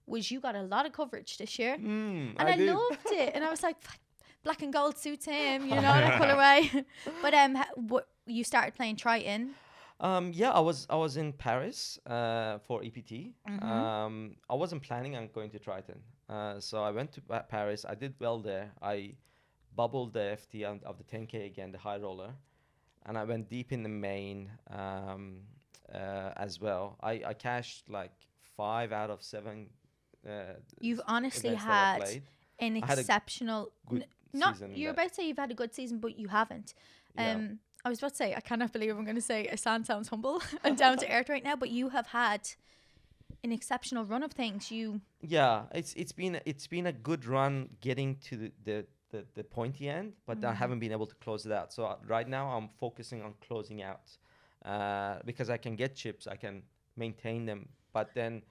[SPEAKER 1] was you got a lot of coverage this year. And I loved it. And I was like, black and gold suits him, you know, that colorway. But you started playing Triton.
[SPEAKER 3] Yeah, I was in Paris for EPT. I wasn't planning on going to Triton. So I went to Paris. I did well there. I bubbled the FT of the 10K again, the high roller. And I went deep in the main as well. I cashed like 5 out of 7.
[SPEAKER 1] You've honestly
[SPEAKER 3] events that I
[SPEAKER 1] had
[SPEAKER 3] played.
[SPEAKER 1] an
[SPEAKER 3] I had a
[SPEAKER 1] exceptional...
[SPEAKER 3] good
[SPEAKER 1] Not
[SPEAKER 3] season
[SPEAKER 1] You're
[SPEAKER 3] that-
[SPEAKER 1] about to say you've had a good season, but you haven't.
[SPEAKER 3] Yeah.
[SPEAKER 1] I was about to say, I cannot believe I'm going to say Ehsan sounds humble and down to earth right now, but you have had an exceptional run of things.
[SPEAKER 3] Yeah, it's been a good run getting to the pointy end, but I haven't been able to close it out. So right now I'm focusing on closing out because I can get chips, I can maintain them, but then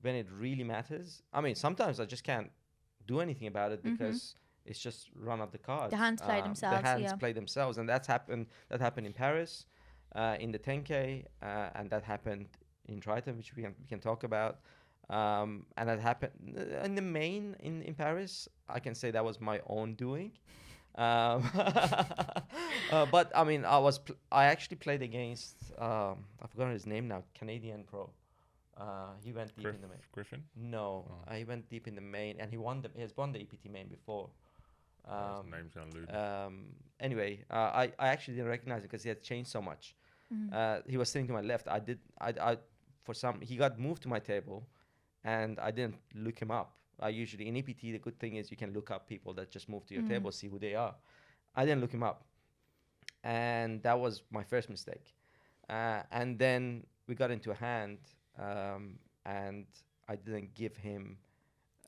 [SPEAKER 3] when it really matters, I mean, sometimes I just can't do anything about it because it's just run of the cards.
[SPEAKER 1] The hands play themselves.
[SPEAKER 3] The hands play themselves, and that happened in Paris, in the 10K, and that happened in Triton, which we can talk about. And that happened in the main in Paris. I can say that was my own doing. But I mean, I actually played against I forgot his name now, Canadian pro. He went deep in the main.
[SPEAKER 2] Griffin?
[SPEAKER 3] No, he went deep in the main, and he has won the EPT main before.
[SPEAKER 2] His name's gonna lose.
[SPEAKER 3] Anyway, I actually didn't recognize it because he had changed so much. He was sitting to my left. He got moved to my table, and I didn't look him up. I usually in EPT, the good thing is you can look up people that just moved to your table, see who they are. I didn't look him up, and that was my first mistake. And then we got into a hand, and I didn't give him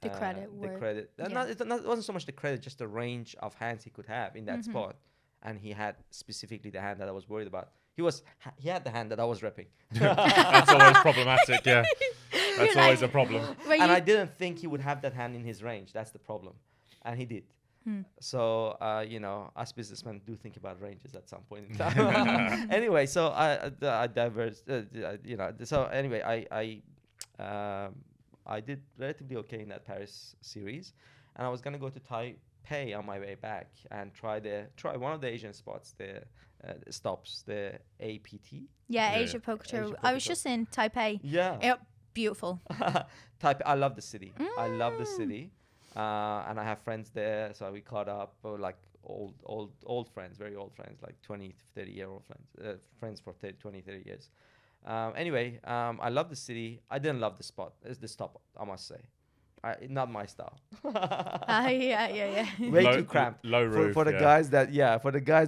[SPEAKER 1] The credit.
[SPEAKER 3] It wasn't so much the credit, just the range of hands he could have in that spot, and he had specifically the hand that I was worried about. He had the hand that I was repping.
[SPEAKER 2] That's always problematic. Yeah, that's always a problem.
[SPEAKER 3] And I didn't think he would have that hand in his range. That's the problem, and he did. So us businessmen do think about ranges at some point in time. Anyway, so I diverged. So anyway, I did relatively okay in that Paris series, and I was gonna go to pay on my way back and try one of the Asian spots, the stops, the APT.
[SPEAKER 1] Yeah, Asia Poker Tour. I was just in Taipei.
[SPEAKER 3] Yeah.
[SPEAKER 1] Beautiful.
[SPEAKER 3] Taipei. I love the city. I love the city. And I have friends there, so we caught up, like old friends, very old friends, like 20, 30-year-old friends, friends for 20, 30 years. Anyway, I love the city. I didn't love the spot. It's the stop, I must say. Not my style.
[SPEAKER 1] Yeah.
[SPEAKER 3] Way too cramped.
[SPEAKER 2] Low roof.
[SPEAKER 3] For the guys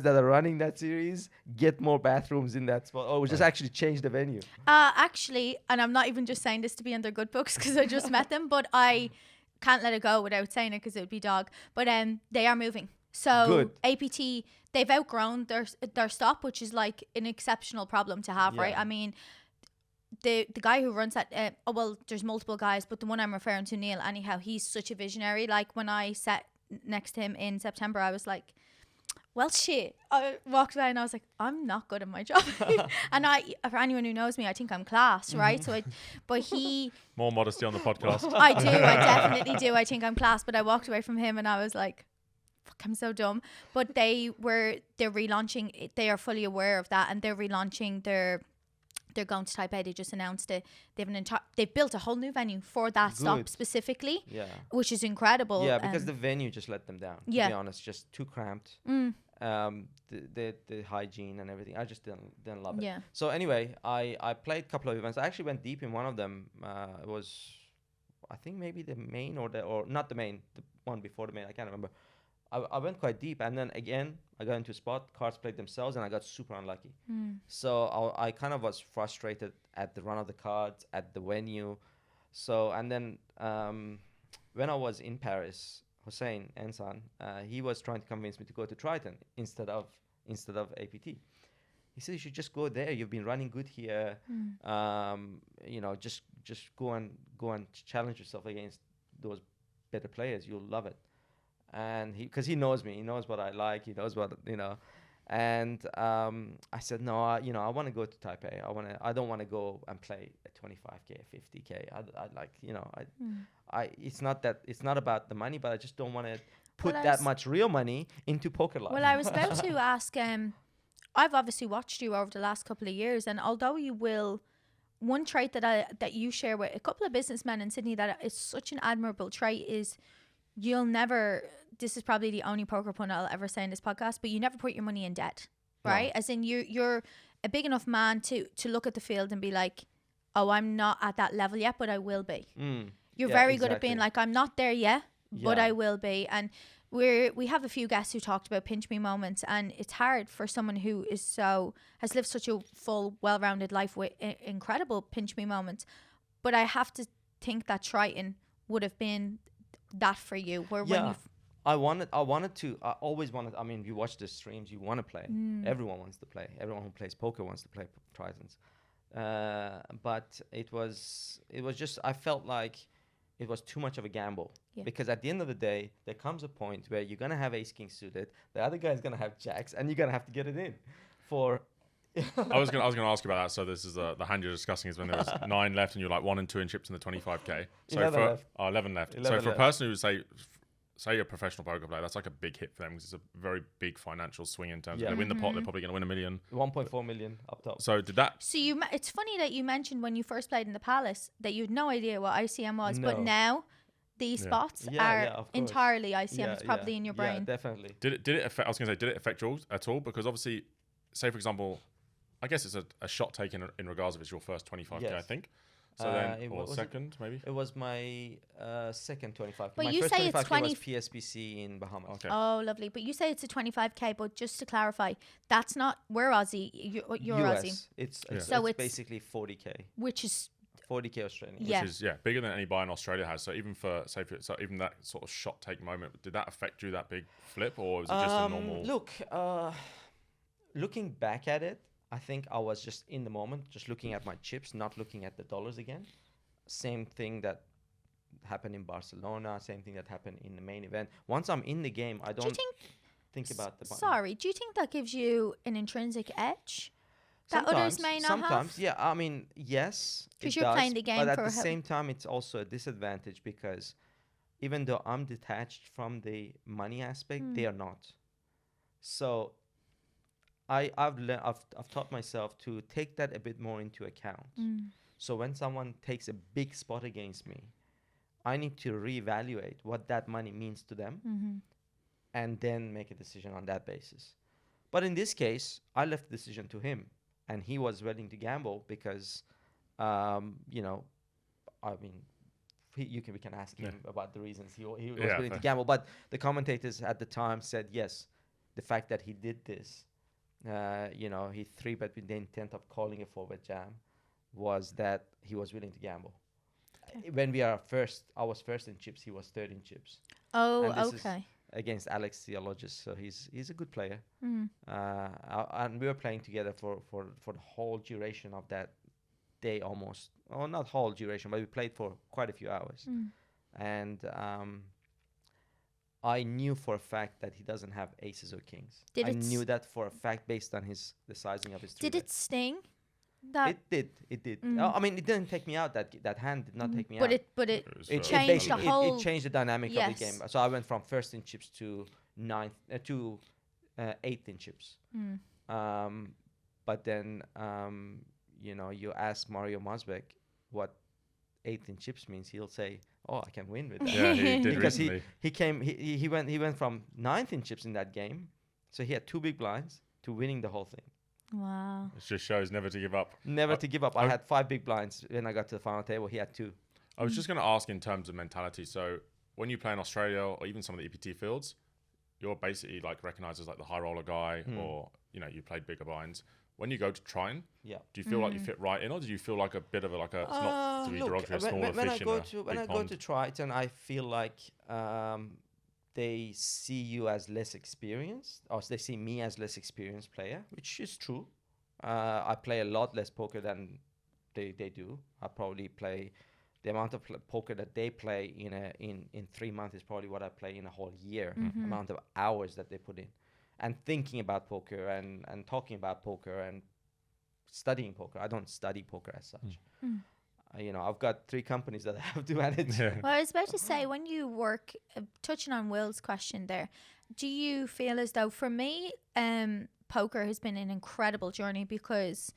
[SPEAKER 3] that are running that series, get more bathrooms in that spot. Or just actually change the venue.
[SPEAKER 1] Actually, and I'm not even just saying this to be in their good books because I just met them, but I can't let it go without saying it because it would be dog. But they are moving. So
[SPEAKER 3] Good.
[SPEAKER 1] APT, they've outgrown their stop, which is like an exceptional problem to have, right? I mean, the guy who runs that, there's multiple guys, but the one I'm referring to, Neil, anyhow, he's such a visionary. Like when I sat next to him in September, I was like, well, shit. I walked away and I was like, I'm not good at my job. And for anyone who knows me, I think I'm class, right? So, but he...
[SPEAKER 2] More modesty on the podcast.
[SPEAKER 1] I definitely do. I think I'm class, but I walked away from him and I was like, fuck, I'm so dumb. But they're relaunching, they are fully aware of that, and they're relaunching they're going to Taipei. They just announced it. They've built a whole new venue for that stop specifically, which is incredible.
[SPEAKER 3] Yeah, because the venue just let them down. To be honest, just too cramped. The hygiene and everything, I just didn't love it. Yeah. So anyway, I played a couple of events. I actually went deep in one of them. It was, I think maybe the main or not the main, the one before the main. I can't remember. I went quite deep, and then again I got into a spot, cards played themselves, and I got super unlucky. So I kind of was frustrated at the run of the cards, at the venue. So, and then when I was in Paris, Ehsan, he was trying to convince me to go to Triton instead of APT. He said, you should just go there. You've been running good here. Just go and challenge yourself against those better players. You'll love it. And because he knows me, he knows what I like, he knows what, and I said, no, I want to go to Taipei. I don't want to go and play at 25K, 50K. I like, it's not about the money, but I just don't want to put that much real money into poker life.
[SPEAKER 1] Well, I was about to ask, I've obviously watched you over the last couple of years, and although one trait that you share with a couple of businessmen in Sydney that is such an admirable trait is you'll never, this is probably the only poker pun I'll ever say in this podcast, but you never put your money in debt, right? No. As in you're a big enough man to look at the field and be like, oh, I'm not at that level yet, but I will be. You're very good at being like, I'm not there yet, but I will be. And we have a few guests who talked about pinch me moments, and it's hard for someone who has lived such a full, well-rounded life with incredible pinch me moments. But I have to think that Triton would have been that for you, where when I
[SPEAKER 3] always wanted, I mean, you watch the streams, you want to play. Everyone wants to play. Everyone who plays poker wants to play Tritons. But it was just, I felt like it was too much of a gamble. Because at the end of the day, there comes a point where you're going to have ace king suited, the other guy's going to have jacks, and you're going to have to get it in for...
[SPEAKER 2] I was gonna ask you about that. So this is the hand you're discussing is when there was 9 left and you're like 1 and 2 in chips in the 25K. So 11 left. 11 left. 11 so for a person who say a professional poker player, that's like a big hit for them because it's a very big financial swing in terms of they win the pot, they're probably going to win $1 million.
[SPEAKER 3] 1.4 million up top.
[SPEAKER 2] So did that?
[SPEAKER 1] So it's funny that you mentioned when you first played in the Palace that you had no idea what ICM was, but now these spots are entirely ICM. It's probably in your brain.
[SPEAKER 3] Yeah, definitely.
[SPEAKER 2] Did it affect? I was going to say, did it affect you at all? Because obviously, say for example, I guess it's a shot taken in regards of it's your first 25K, I think. So second, maybe?
[SPEAKER 3] It was my second 25K.
[SPEAKER 1] But
[SPEAKER 3] my
[SPEAKER 1] you
[SPEAKER 3] first
[SPEAKER 1] say
[SPEAKER 3] 25K
[SPEAKER 1] it's 20...
[SPEAKER 3] was PSBC in Bahamas.
[SPEAKER 2] Okay.
[SPEAKER 1] Oh, lovely. But you say it's a 25K, but just to clarify, that's not... We're Aussie. You're
[SPEAKER 3] US.
[SPEAKER 1] Aussie.
[SPEAKER 3] It's basically 40K.
[SPEAKER 1] Which is...
[SPEAKER 3] 40K Australian.
[SPEAKER 1] Yeah.
[SPEAKER 2] Which is bigger than any buy in Australia has. So even even that sort of shot take moment, did that affect you, that big flip, or was it just a normal...
[SPEAKER 3] Look, looking back at it, I think I was just in the moment, just looking at my chips, not looking at the dollars again. Same thing that happened in Barcelona, same thing that happened in the main event. Once I'm in the game, I don't think about the button.
[SPEAKER 1] Sorry, do you think that gives you an intrinsic edge that others may not have?
[SPEAKER 3] Sometimes, yeah. I mean, yes,
[SPEAKER 1] because you're playing the game
[SPEAKER 3] but at the same time, it's also a disadvantage because even though I'm detached from the money aspect, they are not. So I've taught myself to take that a bit more into account. So when someone takes a big spot against me, I need to reevaluate what that money means to them, and then make a decision on that basis. But in this case, I left the decision to him, and he was willing to gamble because, you know, I mean, we can ask him about the reasons he was willing to gamble. But the commentators at the time said yes, the fact that he did this, you know, he 3-bet with the intent of calling a 4-bet jam, was that he was willing to gamble. When I was first in chips, he was third in chips.
[SPEAKER 1] Oh,
[SPEAKER 3] and this
[SPEAKER 1] okay.
[SPEAKER 3] is against Alex Theologist, so he's a good player. And we were playing together for the whole duration of that day, almost. Oh, not whole duration, but we played for quite a few hours. And I knew for a fact that he doesn't have aces or kings. I knew that for a fact based on the sizing of his 3-bet.
[SPEAKER 1] Did it sting?
[SPEAKER 3] It did. I mean, it didn't take me out. That hand did not take me
[SPEAKER 1] but
[SPEAKER 3] out.
[SPEAKER 1] It changed the whole.
[SPEAKER 3] It changed the dynamic of the game. So I went from first in chips to eighth in chips. But then, you know, you ask Mario Mazbek what eighth in chips means, he'll say, "Oh, I can win with that."
[SPEAKER 2] Yeah, he did
[SPEAKER 3] because
[SPEAKER 2] recently.
[SPEAKER 3] he went from ninth in chips in that game, so he had 2 big blinds to winning the whole thing.
[SPEAKER 1] Wow.
[SPEAKER 2] It just shows never to give up.
[SPEAKER 3] Never to give up. I had 5 big blinds when I got to the final table. He had 2.
[SPEAKER 2] I was just going to ask in terms of mentality. So when you play in Australia or even some of the EPT fields, you're basically like recognized as like the high roller guy, or you know, you played bigger blinds. When you go to Triton, do you feel like you fit right in, or do you feel like a bit of it's not to be derogatory, a smaller fish
[SPEAKER 3] when I go to Triton, I feel like they see you as less experienced, or they see me as less experienced player, which is true. I play a lot less poker than they do. I probably play the amount of poker that they play in 3 months is probably what I play in a whole year. Amount of hours that they put in, and thinking about poker and talking about poker and studying poker. I don't study poker as such. You know, I've got 3 companies that I have to manage.
[SPEAKER 1] Well, I was about to say, when you work, touching on Will's question there, do you feel as though, for me, poker has been an incredible journey, because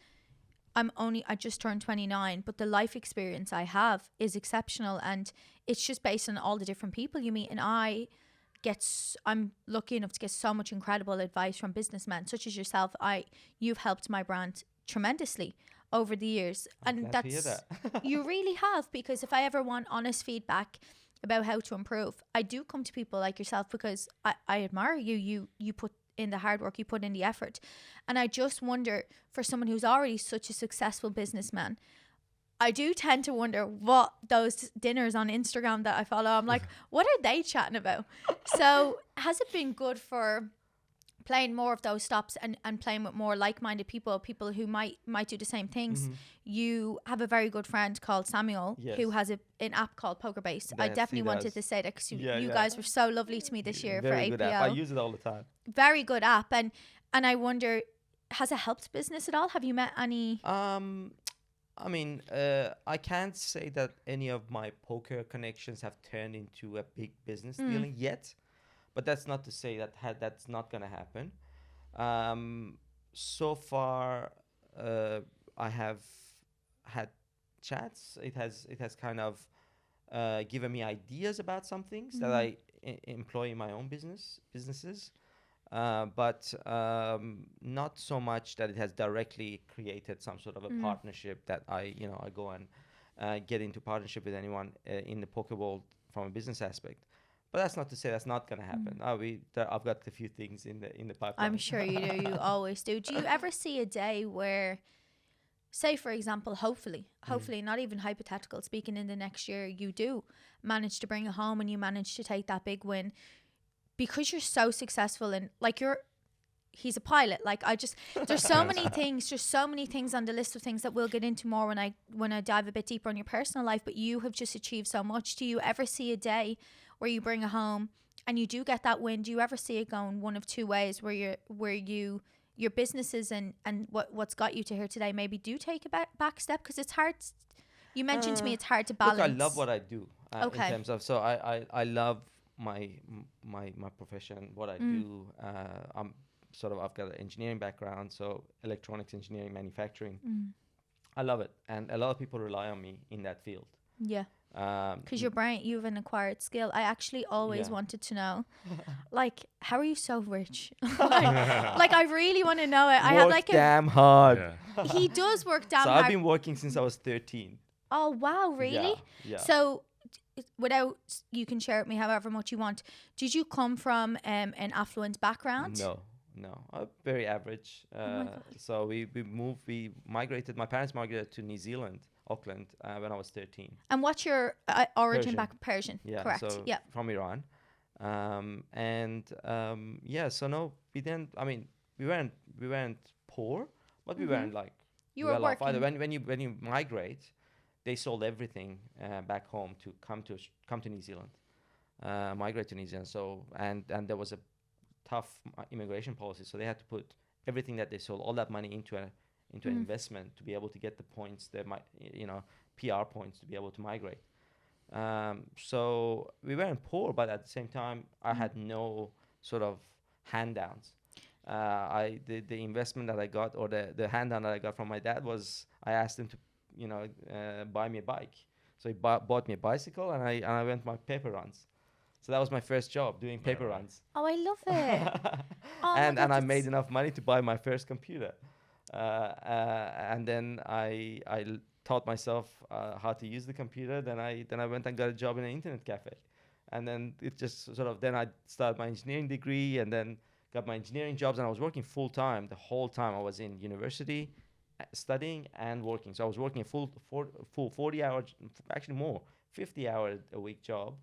[SPEAKER 1] I just turned 29, but the life experience I have is exceptional, and it's just based on all the different people you meet. And I'm lucky enough to get so much incredible advice from businessmen such as yourself. You've helped my brand tremendously over the years, and
[SPEAKER 3] glad to hear that.
[SPEAKER 1] You really have, because if I ever want honest feedback about how to improve, I do come to people like yourself, because I admire you. You put in the hard work, you put in the effort, and I just wonder, for someone who's already such a successful businessman, I do tend to wonder what those dinners on Instagram that I follow, I'm like, what are they chatting about? So has it been good for playing more of those stops and playing with more like-minded people who might do the same things? You have a very good friend called Samuel, who has an app called PokerBase. I definitely wanted to say that, because you guys were so lovely to me this year
[SPEAKER 3] Very
[SPEAKER 1] for
[SPEAKER 3] good
[SPEAKER 1] APO.
[SPEAKER 3] app. I use it all the time.
[SPEAKER 1] Very good app, and I wonder, has it helped business at all? Have you met any?
[SPEAKER 3] I mean, I can't say that any of my poker connections have turned into a big business dealing yet, but that's not to say that that's not gonna happen. So far, I have had chats. It has kind of given me ideas about some things that I employ in my own businesses, but not so much that it has directly created some sort of a partnership that I go and get into partnership with anyone in the poker world from a business aspect. But that's not to say that's not going to happen. I've got a few things in the pipeline.
[SPEAKER 1] I'm sure you do. You always do. Do you ever see a day where, say, for example, hopefully, not even hypothetical, speaking, in the next year, you do manage to bring it home and you manage to take that big win, because you're so successful, and like he's a pilot. Like, there's so many things on the list of things that we'll get into more when I dive a bit deeper on your personal life, but you have just achieved so much. Do you ever see a day where you bring it home and you do get that win? Do you ever see it going one of two ways, where your businesses and what's got you to here today maybe do take a back step? Because it's hard. You mentioned to me it's hard to balance.
[SPEAKER 3] Look, I love what I do. In terms of, so I love my profession, what I do. I've got an engineering background, so electronics engineering, manufacturing. I love it, and a lot of people rely on me in that field.
[SPEAKER 1] Yeah. Because you're brilliant, you have an acquired skill. I actually always wanted to know, like, how are you so rich? like I really want to know it. I had like
[SPEAKER 3] damn hard.
[SPEAKER 2] Yeah.
[SPEAKER 1] He does work damn
[SPEAKER 3] so
[SPEAKER 1] hard.
[SPEAKER 3] I've been working since I was 13.
[SPEAKER 1] Oh wow, really?
[SPEAKER 3] Yeah.
[SPEAKER 1] So, without, you can share with me however much you want. Did you come from an affluent background?
[SPEAKER 3] No, very average. So we migrated. My parents migrated to New Zealand, Auckland, when I was 13.
[SPEAKER 1] And what's your origin
[SPEAKER 3] Persian.
[SPEAKER 1] back? Persian.
[SPEAKER 3] Yeah,
[SPEAKER 1] correct.
[SPEAKER 3] So
[SPEAKER 1] yeah,
[SPEAKER 3] from Iran. So no, we didn't. I mean, we weren't poor, but we weren't like
[SPEAKER 1] you were working.
[SPEAKER 3] Either. When you migrate, they sold everything back home to come to New Zealand, migrate to New Zealand. So and there was a tough immigration policy, so they had to put everything that they sold, all that money into an investment to be able to get the points, PR points to be able to migrate. So we weren't poor, but at the same time, I had no sort of handouts. The investment that I got, or the handout that I got from my dad, was I asked him to buy me a bike. So he bought me a bicycle, and I went my paper runs. So that was my first job, doing paper runs.
[SPEAKER 1] Oh, I love it.
[SPEAKER 3] And I made enough money to buy my first computer. And then I taught myself how to use the computer. Then I went and got a job in an internet cafe. And then it just then I started my engineering degree, and then got my engineering jobs. And I was working full time. The whole time I was in university, studying and working. So I was working a full 40 hours, actually more, 50 hour a week job,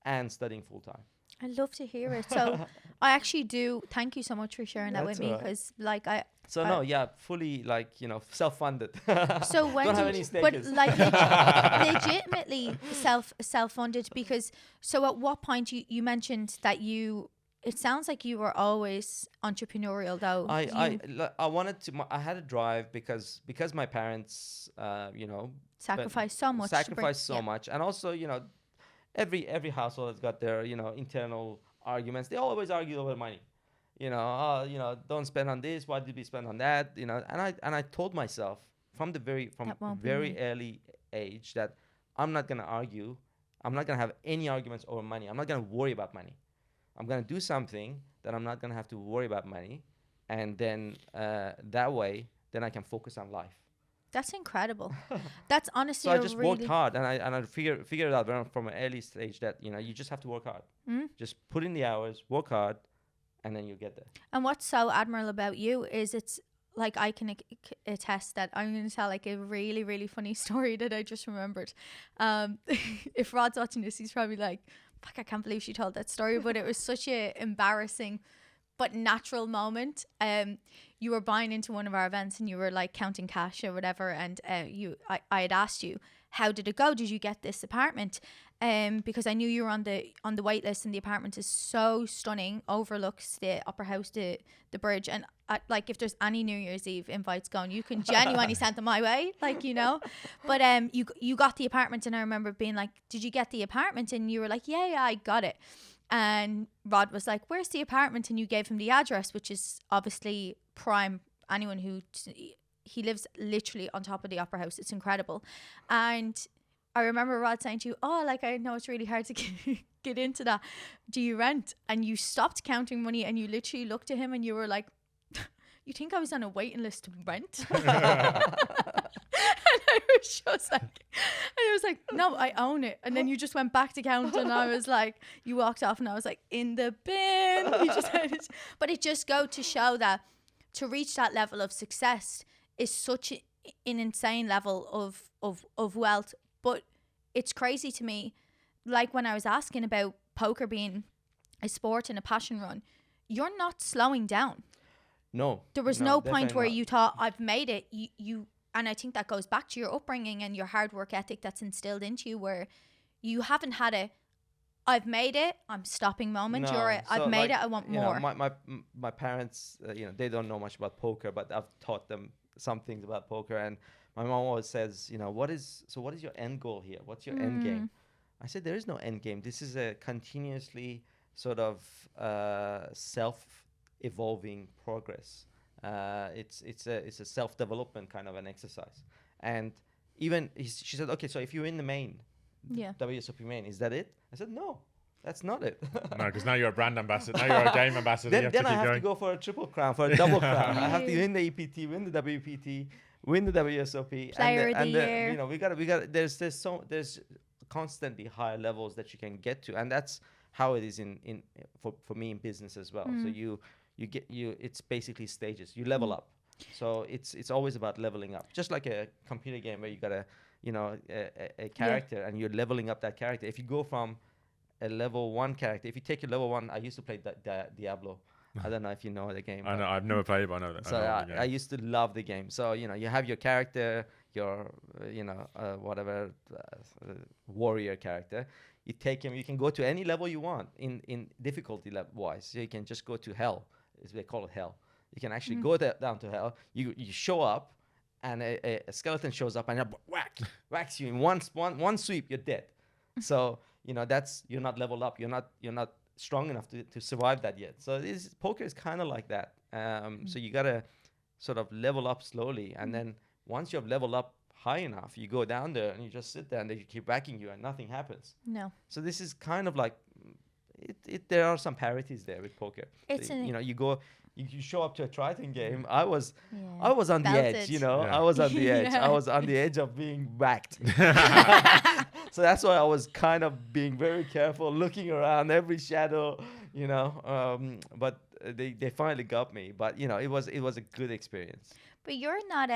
[SPEAKER 3] and studying full time.
[SPEAKER 1] I love to hear it. So I actually do. Thank you so much for sharing that with me, because
[SPEAKER 3] fully self-funded.
[SPEAKER 1] So when
[SPEAKER 3] don't have any stakers.
[SPEAKER 1] But like legitimately self-funded, because so at what point you mentioned that it sounds like you were always entrepreneurial though.
[SPEAKER 3] I wanted to. I had a drive because my parents
[SPEAKER 1] sacrificed so much.
[SPEAKER 3] Much, and also every household has got their internal arguments. They always argue over money. Don't spend on this. Why did we spend on that? And I told myself from very early age that I'm not gonna argue. I'm not gonna have any arguments over money. I'm not gonna worry about money. I'm gonna do something that I'm not gonna have to worry about money, and then that way, then I can focus on life.
[SPEAKER 1] That's incredible. That's honestly.
[SPEAKER 3] So I just worked hard, and I figured out from an early stage that you just have to work hard. Just put in the hours, work hard, and then you get there.
[SPEAKER 1] And what's so admirable about you is it's like I can attest that I'm going to tell like a really, really funny story that I just remembered. If Rod's watching this, he's probably like, "Fuck, I can't believe she told that story," but it was such a embarrassing but natural moment. You were buying into one of our events, and you were like counting cash or whatever, and I had asked you, how did it go? Did you get this apartment? Because I knew you were on the wait list, and the apartment is so stunning, overlooks the Opera House, the bridge, and like if there's any New Year's Eve invites going, you can genuinely send them my way, But you got the apartment, and I remember being like, "Did you get the apartment?" And you were like, "Yeah, I got it." And Rod was like, "Where's the apartment?" And you gave him the address, which is obviously prime. Anyone he lives literally on top of the Opera House. It's incredible. And I remember Rod saying to you, "Oh, like I know it's really hard to get into that. Do you rent?" And you stopped counting money, and you literally looked at him, and you were like, "You think I was on a waiting list to rent?" And I was like, "No, I own it." And then you just went back to count, and I was like, you walked off, and I was like, "In the bin." You just had it. But it just go to show that to reach that level of success is such an insane level of wealth. But it's crazy to me, like when I was asking about poker being a sport and a passion run, you're not slowing down.
[SPEAKER 3] No.
[SPEAKER 1] There was no point where you thought, "I've made it." You and I think that goes back to your upbringing and your hard work ethic that's instilled into you, where you haven't had a "I've made it, I'm stopping" moment.
[SPEAKER 3] No.
[SPEAKER 1] You're "I've made it, I want more."
[SPEAKER 3] My parents, they don't know much about poker, but I've taught them some things about poker. And my mom always says, what is your end goal here? What's your end game? I said, there is no end game. This is a continuously sort of self-evolving progress. It's a self-development kind of an exercise. And even she said, okay, so if you win the main, WSOP Main, is that it? I said, no, that's not it.
[SPEAKER 2] No, because now you're a brand ambassador. Now you're a game ambassador.
[SPEAKER 3] Then I have to go for a triple crown, for a double crown. I have to win the EPT, win the WPT, win the WSOP,
[SPEAKER 1] Player of the year.
[SPEAKER 3] You know, we got. There's constantly higher levels that you can get to, and that's how it is for me in business as well. So it's basically stages. You level up. So it's always about leveling up, just like a computer game where you got a character and you're leveling up that character. If you go from a level 1 character, if you take your level 1, I used to play Diablo. I don't know if you know the game.
[SPEAKER 2] I know, I've never played it, but I know that.
[SPEAKER 3] So I used to love the game. So, you know, you have your character, your, warrior character. You take him, you can go to any level you want in difficulty wise. So you can just go to hell. They call it hell. You can actually go down to hell. You show up, and a skeleton shows up, and whacks you in one sweep. You're dead. So, you know, you're not leveled up. You're not strong enough to survive that yet. So poker is kind of like that. So you gotta sort of level up slowly, and then once you have leveled up high enough, you go down there and you just sit there, and they keep whacking you, and nothing happens.
[SPEAKER 1] No.
[SPEAKER 3] So this is kind of like there are some parities there with poker. You show up to a Triton game. I was on the edge, you know. I was on the edge. I was on the edge of being whacked. So that's why I was kind of being very careful, looking around every shadow, you know. But they finally got me. But you know, it was a good experience.
[SPEAKER 1] But you're not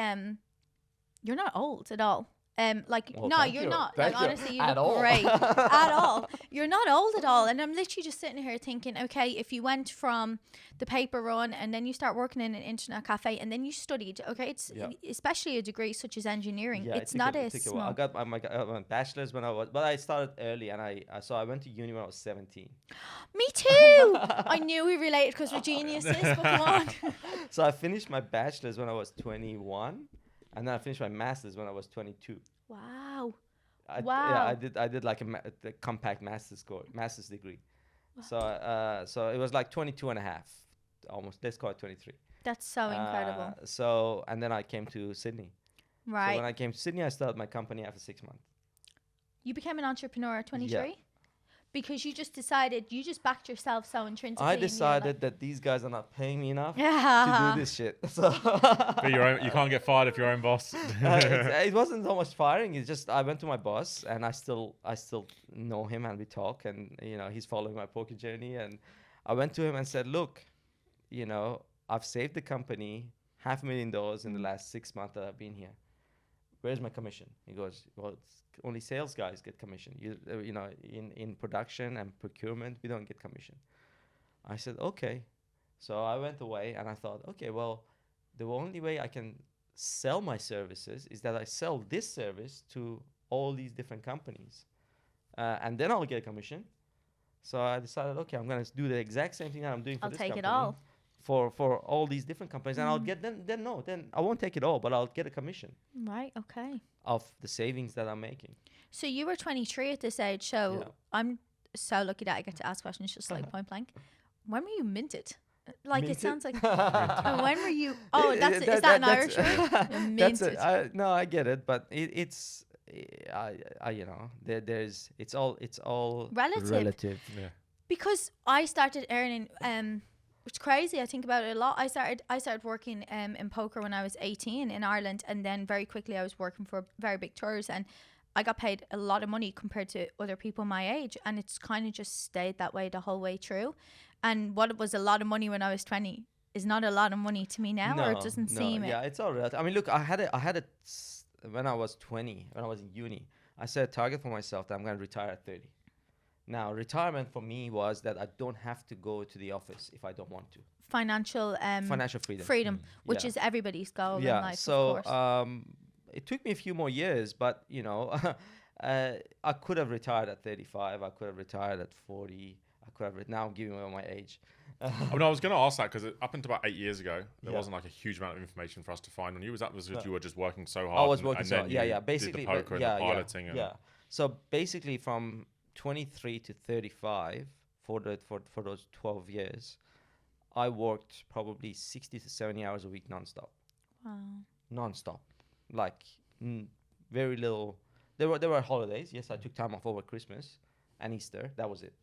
[SPEAKER 1] old at all. You're not. Like, honestly, you look great at all. You're not old at all. And I'm literally just sitting here thinking, okay, if you went from the paper run and then you start working in an internet cafe and then you studied, okay, it's especially a degree such as engineering.
[SPEAKER 3] Yeah,
[SPEAKER 1] it's not a
[SPEAKER 3] I
[SPEAKER 1] small.
[SPEAKER 3] got my bachelor's but I started early, and I went to uni when I was 17.
[SPEAKER 1] Me too. I knew we related because we're geniuses. But come on.
[SPEAKER 3] So I finished my bachelor's when I was 21. And then I finished my master's when I was 22.
[SPEAKER 1] Wow.
[SPEAKER 3] I did like a compact master's degree. Wow. So it was like 22 and a half, almost. Let's call it 23.
[SPEAKER 1] That's so incredible.
[SPEAKER 3] And then I came to Sydney.
[SPEAKER 1] Right.
[SPEAKER 3] So when I came to Sydney, I started my company after 6 months.
[SPEAKER 1] You became an entrepreneur at 23?
[SPEAKER 3] Yeah.
[SPEAKER 1] Because you just backed yourself so intrinsically.
[SPEAKER 3] I decided that these guys are not paying me enough to do this shit. So
[SPEAKER 2] you can't get fired if you're your own boss.
[SPEAKER 3] It wasn't so much firing. It's just I went to my boss, and I still know him, and we talk, and you know, he's following my poker journey. And I went to him and said, look, you know, I've saved the company $500,000 in the last 6 months that I've been here. Where's my commission? He goes, well, only sales guys get commission. You know, in production and procurement, we don't get commission. I said, okay. So I went away, and I thought, okay, well, the only way I can sell my services is that I sell this service to all these different companies, and then I'll get a commission. So I decided, okay, I'm going to do the exact same thing that I'm doing for this company. I'll take it all. For all these different companies, and I'll get then I won't take it all, but I'll get a commission.
[SPEAKER 1] Right. Okay.
[SPEAKER 3] Of the savings that I'm making. So
[SPEAKER 1] you were 23 at this age, so I'm so lucky that I get to ask questions just like point blank. When were you minted? Like minted? It sounds like. When were you? Oh, is that an Irish word? Minted.
[SPEAKER 3] No, I get it, but it's you know, it's all relative. Yeah.
[SPEAKER 1] Because I started earning which is crazy. I think about it a lot. I started working in poker when I was 18 in Ireland, and then very quickly I was working for very big tours, and I got paid a lot of money compared to other people my age, and it's kind of just stayed that way the whole way through. And what was a lot of money when I was 20 is not a lot of money to me now, or it doesn't seem it.
[SPEAKER 3] Yeah, it's all relative. I mean, look, I had it when I was 20, when I was in uni. I set a target for myself that I'm going to retire at 30. Now, retirement for me was that I don't have to go to the office if I don't want to.
[SPEAKER 1] Financial freedom, which is everybody's goal in life,
[SPEAKER 3] so,
[SPEAKER 1] of course.
[SPEAKER 3] It took me a few more years, but, you know, I could have retired at 35. I could have retired at 40. I could have now I'm giving away my age.
[SPEAKER 2] I was going to ask that because up until about 8 years ago, there wasn't like a huge amount of information for us to find on you. Was that because you were just working so hard?
[SPEAKER 3] I was working so hard. Yeah, basically.
[SPEAKER 2] Did the poker and the piloting.
[SPEAKER 3] Yeah. So basically from 23 to 35 for those 12 years, I worked probably 60 to 70 hours a week nonstop.
[SPEAKER 1] Wow.
[SPEAKER 3] Nonstop, like very little. There were holidays. Yes, I took time off over Christmas and Easter. That was it.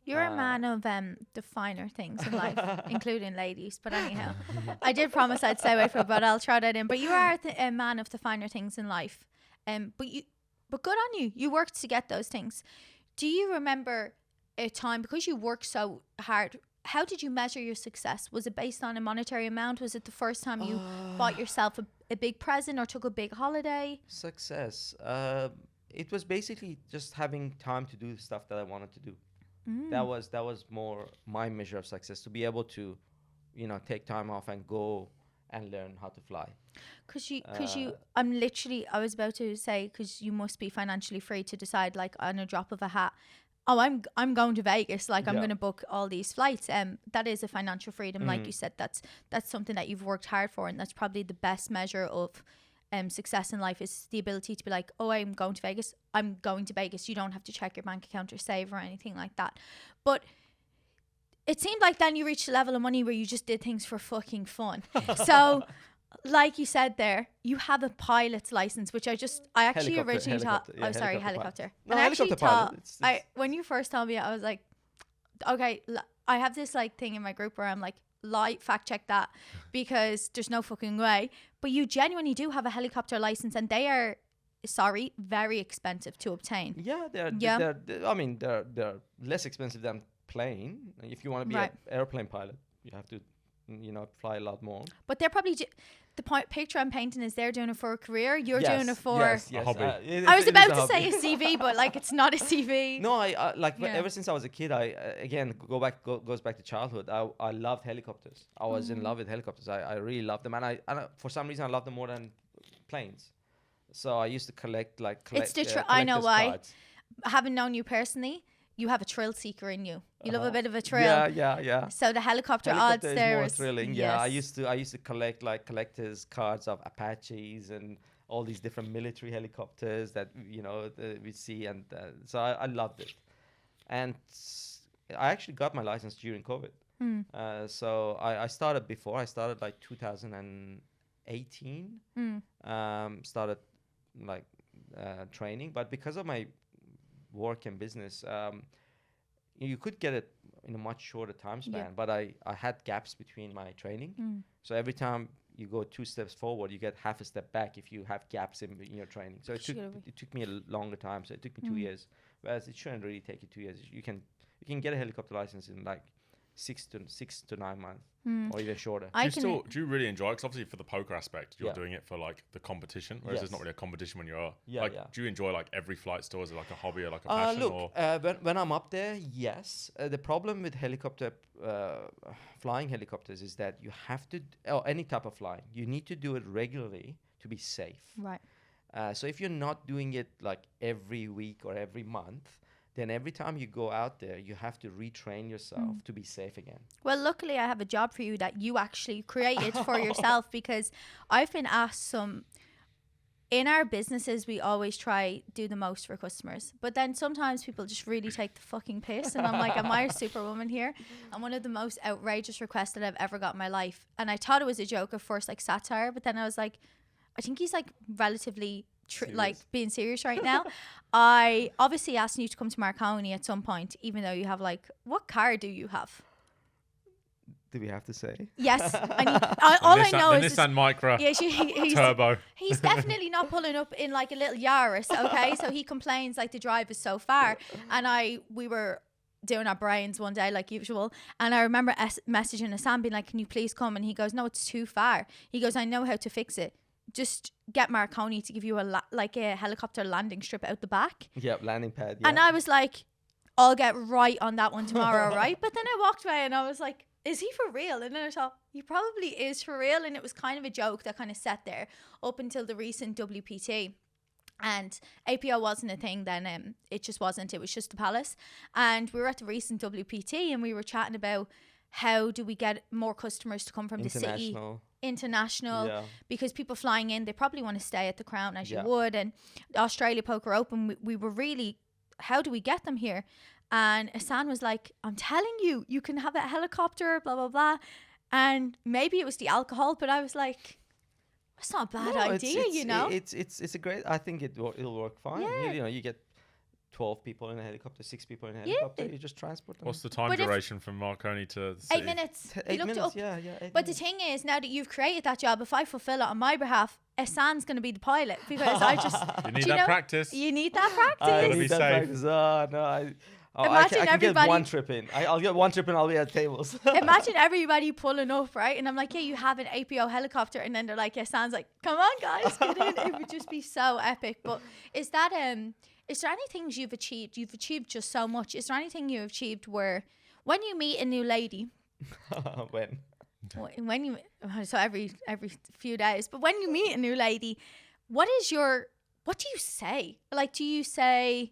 [SPEAKER 1] You're a man of the finer things in life, including ladies. But anyhow, I did promise I'd stay away from it, but I'll throw that in. But you are a man of the finer things in life. But good on you. You worked to get those things. Do you remember a time, because you worked so hard, how did you measure your success? Was it based on a monetary amount? Was it the first time you bought yourself a big present or took a big holiday?
[SPEAKER 3] Success. It was basically just having time to do the stuff that I wanted to do. That was more my measure of success, to be able to, take time off and go and learn how to fly.
[SPEAKER 1] I was about to say, because you must be financially free to decide, like, on a drop of a hat, oh, I'm going to Vegas, like, I'm going to book all these flights. That is a financial freedom. Like you said, that's something that you've worked hard for, and that's probably the best measure of success in life, is the ability to be like, oh, I'm going to Vegas. I'm going to Vegas. You don't have to check your bank account or save or anything like that. But it seemed like then you reached a level of money where you just did things for fucking fun. So, like you said there, you have a pilot's license, which I actually originally thought. Oh, sorry, helicopter.
[SPEAKER 3] No,
[SPEAKER 1] and I actually thought,
[SPEAKER 3] it's
[SPEAKER 1] when you first told me, I was like, okay, I have this like thing in my group where I'm like, fact check that, because there's no fucking way. But you genuinely do have a helicopter license, and they are, very expensive to obtain.
[SPEAKER 3] Yeah, they're less expensive than plane. If you want to be an airplane pilot, you have to, fly a lot more.
[SPEAKER 1] But they're probably the picture I'm painting is they're doing it for a career. You're doing it for
[SPEAKER 3] a
[SPEAKER 2] hobby.
[SPEAKER 1] I was about to say a CV, but like it's not a CV.
[SPEAKER 3] No, ever since I was a kid, goes back to childhood. I loved helicopters. I was in love with helicopters. I really loved them, and for some reason I loved them more than planes. So I used to collect.
[SPEAKER 1] It's the I know why. Cards. Having known you personally, you have a thrill seeker in you. You love a bit of a thrill.
[SPEAKER 3] Yeah.
[SPEAKER 1] So the helicopter odds there
[SPEAKER 3] is more thrilling. Yeah, I used to collect collectors cards of Apaches and all these different military helicopters that we see, and so I loved it. And I actually got my license during COVID. So I started before. I started like 2018. Started like training, but because of my work and business, you could get it in a much shorter time span, but I had gaps between my training. So every time you go 2 steps forward, you get half a step back if you have gaps in your training. So it took me a longer time. So it took me 2 years, whereas it shouldn't really take you 2 years. You can get a helicopter license in like 6 to 9 months, or even shorter.
[SPEAKER 2] Do you really enjoy it? Because obviously for the poker aspect, you're doing it for like the competition, whereas there's not really a competition when you're do you enjoy like every flight store? Is it like a hobby or like a passion?
[SPEAKER 3] Look, when I'm up there, yes. The problem with flying helicopters is that you have to, or any type of flying, you need to do it regularly to be safe.
[SPEAKER 1] Right.
[SPEAKER 3] So if you're not doing it like every week or every month, then every time you go out there, you have to retrain yourself to be safe again. Well,
[SPEAKER 1] luckily I have a job for you that you actually created for yourself, because I've been asked in our businesses, we always try do the most for customers. But then sometimes people just really take the fucking piss. And I'm like, am I a superwoman here? And one of the most outrageous requests that I've ever got in my life. And I thought it was a joke at first, like satire. But then I was like, I think he's like relatively like being serious right now. I obviously asked you to come to Marconi at some point, even though you have like, what car do you have?
[SPEAKER 3] Do we have to say?
[SPEAKER 1] Yes. All I know is
[SPEAKER 2] Nissan Micra Turbo.
[SPEAKER 1] He's definitely not pulling up in like a little Yaris, okay? So he complains like the drive is so far. And we were doing our brains one day like usual, and I remember messaging Ehsan being like, can you please come? And he goes, no, it's too far. He goes, I know how to fix it. Just get Marconi to give you a helicopter landing strip out the back.
[SPEAKER 3] Yep, landing pad.
[SPEAKER 1] And I was like, I'll get right on that one tomorrow, right? But then I walked away and I was like, is he for real? And then I thought, he probably is for real. And it was kind of a joke that kind of sat there up until the recent WPT. And APO wasn't a thing then. It just wasn't. It was just the Palace. And we were at the recent WPT and we were chatting about how do we get more customers to come from the city. International, because people flying in, they probably want to stay at the Crown as you would. And the Australia Poker Open, we were really how do we get them here? And Ehsan was like, I'm telling you, you can have a helicopter, blah, blah, blah. And maybe it was the alcohol, but I was like, that's not a bad idea, you know?
[SPEAKER 3] It's a great, I think it'll work fine.
[SPEAKER 1] Yeah.
[SPEAKER 3] You know, you get 12 people in a helicopter, 6 people in a helicopter, you just transport them.
[SPEAKER 2] What's the time duration from Marconi to the
[SPEAKER 1] 8
[SPEAKER 2] city?
[SPEAKER 1] minutes.
[SPEAKER 3] 8
[SPEAKER 1] looked
[SPEAKER 3] minutes,
[SPEAKER 1] up.
[SPEAKER 3] yeah.
[SPEAKER 1] But the thing is, now that you've created that job, if I fulfill it on my behalf, Ehsan's going to be the pilot because I just...
[SPEAKER 2] You need that practice.
[SPEAKER 1] You need that
[SPEAKER 3] I
[SPEAKER 1] practice.
[SPEAKER 2] be
[SPEAKER 3] need that
[SPEAKER 2] safe.
[SPEAKER 3] practice. Oh, no, I
[SPEAKER 1] Imagine
[SPEAKER 3] can
[SPEAKER 1] everybody-
[SPEAKER 3] get one trip in. I'll get one trip in, I'll be at tables.
[SPEAKER 1] Imagine everybody pulling up, right? And I'm like, yeah, you have an APO helicopter. And then they're like, Ehsan's like, come on, guys, get in. It would just be so epic. But is there any things you've achieved? You've achieved just so much. Is there anything you've achieved where when you meet a new lady... When you... So every few days. But when you meet a new lady, what do you say? Like, do you say...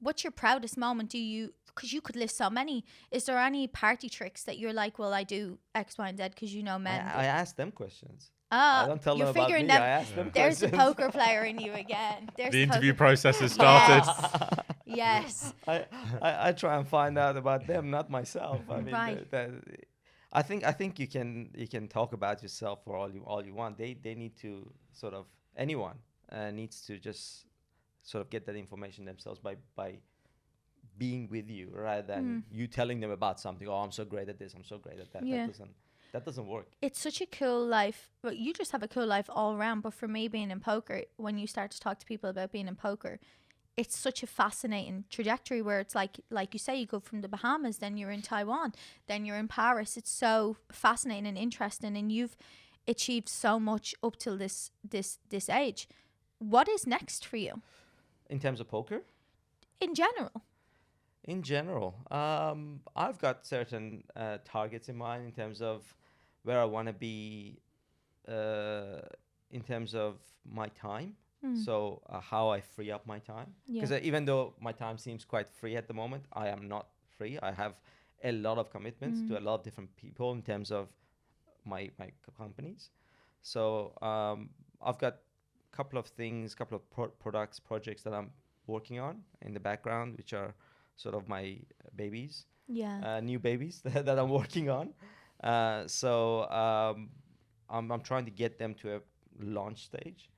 [SPEAKER 1] What's your proudest moment? Because you could list so many. Is there any party tricks that you're like, well, I do X, Y, and Z because you know men?
[SPEAKER 3] I ask them questions. I don't tell them about me. I ask them
[SPEAKER 1] There's
[SPEAKER 3] questions.
[SPEAKER 1] the poker player in you again.
[SPEAKER 2] The interview process has started.
[SPEAKER 1] Yes.
[SPEAKER 3] I try and find out about them, not myself. I mean,
[SPEAKER 1] Right.
[SPEAKER 3] I think you can talk about yourself for all you want. They need to sort of, anyone needs to just sort of get that information themselves by being with you rather than you telling them about something. Oh, I'm so great at this, I'm so great at that.
[SPEAKER 1] Yeah.
[SPEAKER 3] That doesn't work.
[SPEAKER 1] It's such a cool life. But you just have a cool life all around. But for me, being in poker, when you start to talk to people about being in poker, it's such a fascinating trajectory where it's like you say, you go from the Bahamas, then you're in Taiwan, then you're in Paris. It's so fascinating and interesting, and you've achieved so much up till this age. What is next for you?
[SPEAKER 3] In terms of poker?
[SPEAKER 1] In general.
[SPEAKER 3] In general, I've got certain targets in mind in terms of where I want to be in terms of my time. So how I free up my time. Because even though my time seems quite free at the moment, I am not free. I have a lot of commitments to a lot of different people in terms of my companies. So I've got couple of projects that I'm working on in the background, which are sort of my babies, new babies that I'm working on. So I'm trying to get them to a launch stage.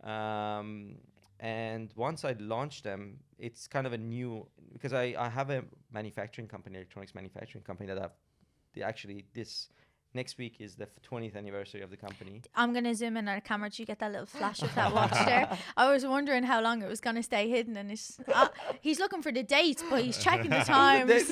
[SPEAKER 3] And once I launch them, it's kind of a new, because I have a manufacturing company, electronics manufacturing company this next week is the 20th anniversary of the company.
[SPEAKER 1] I'm going to zoom in on a camera. Did you get that little flash of that watch there? I was wondering how long it was going to stay hidden. And he's looking for the dates, but he's checking the times.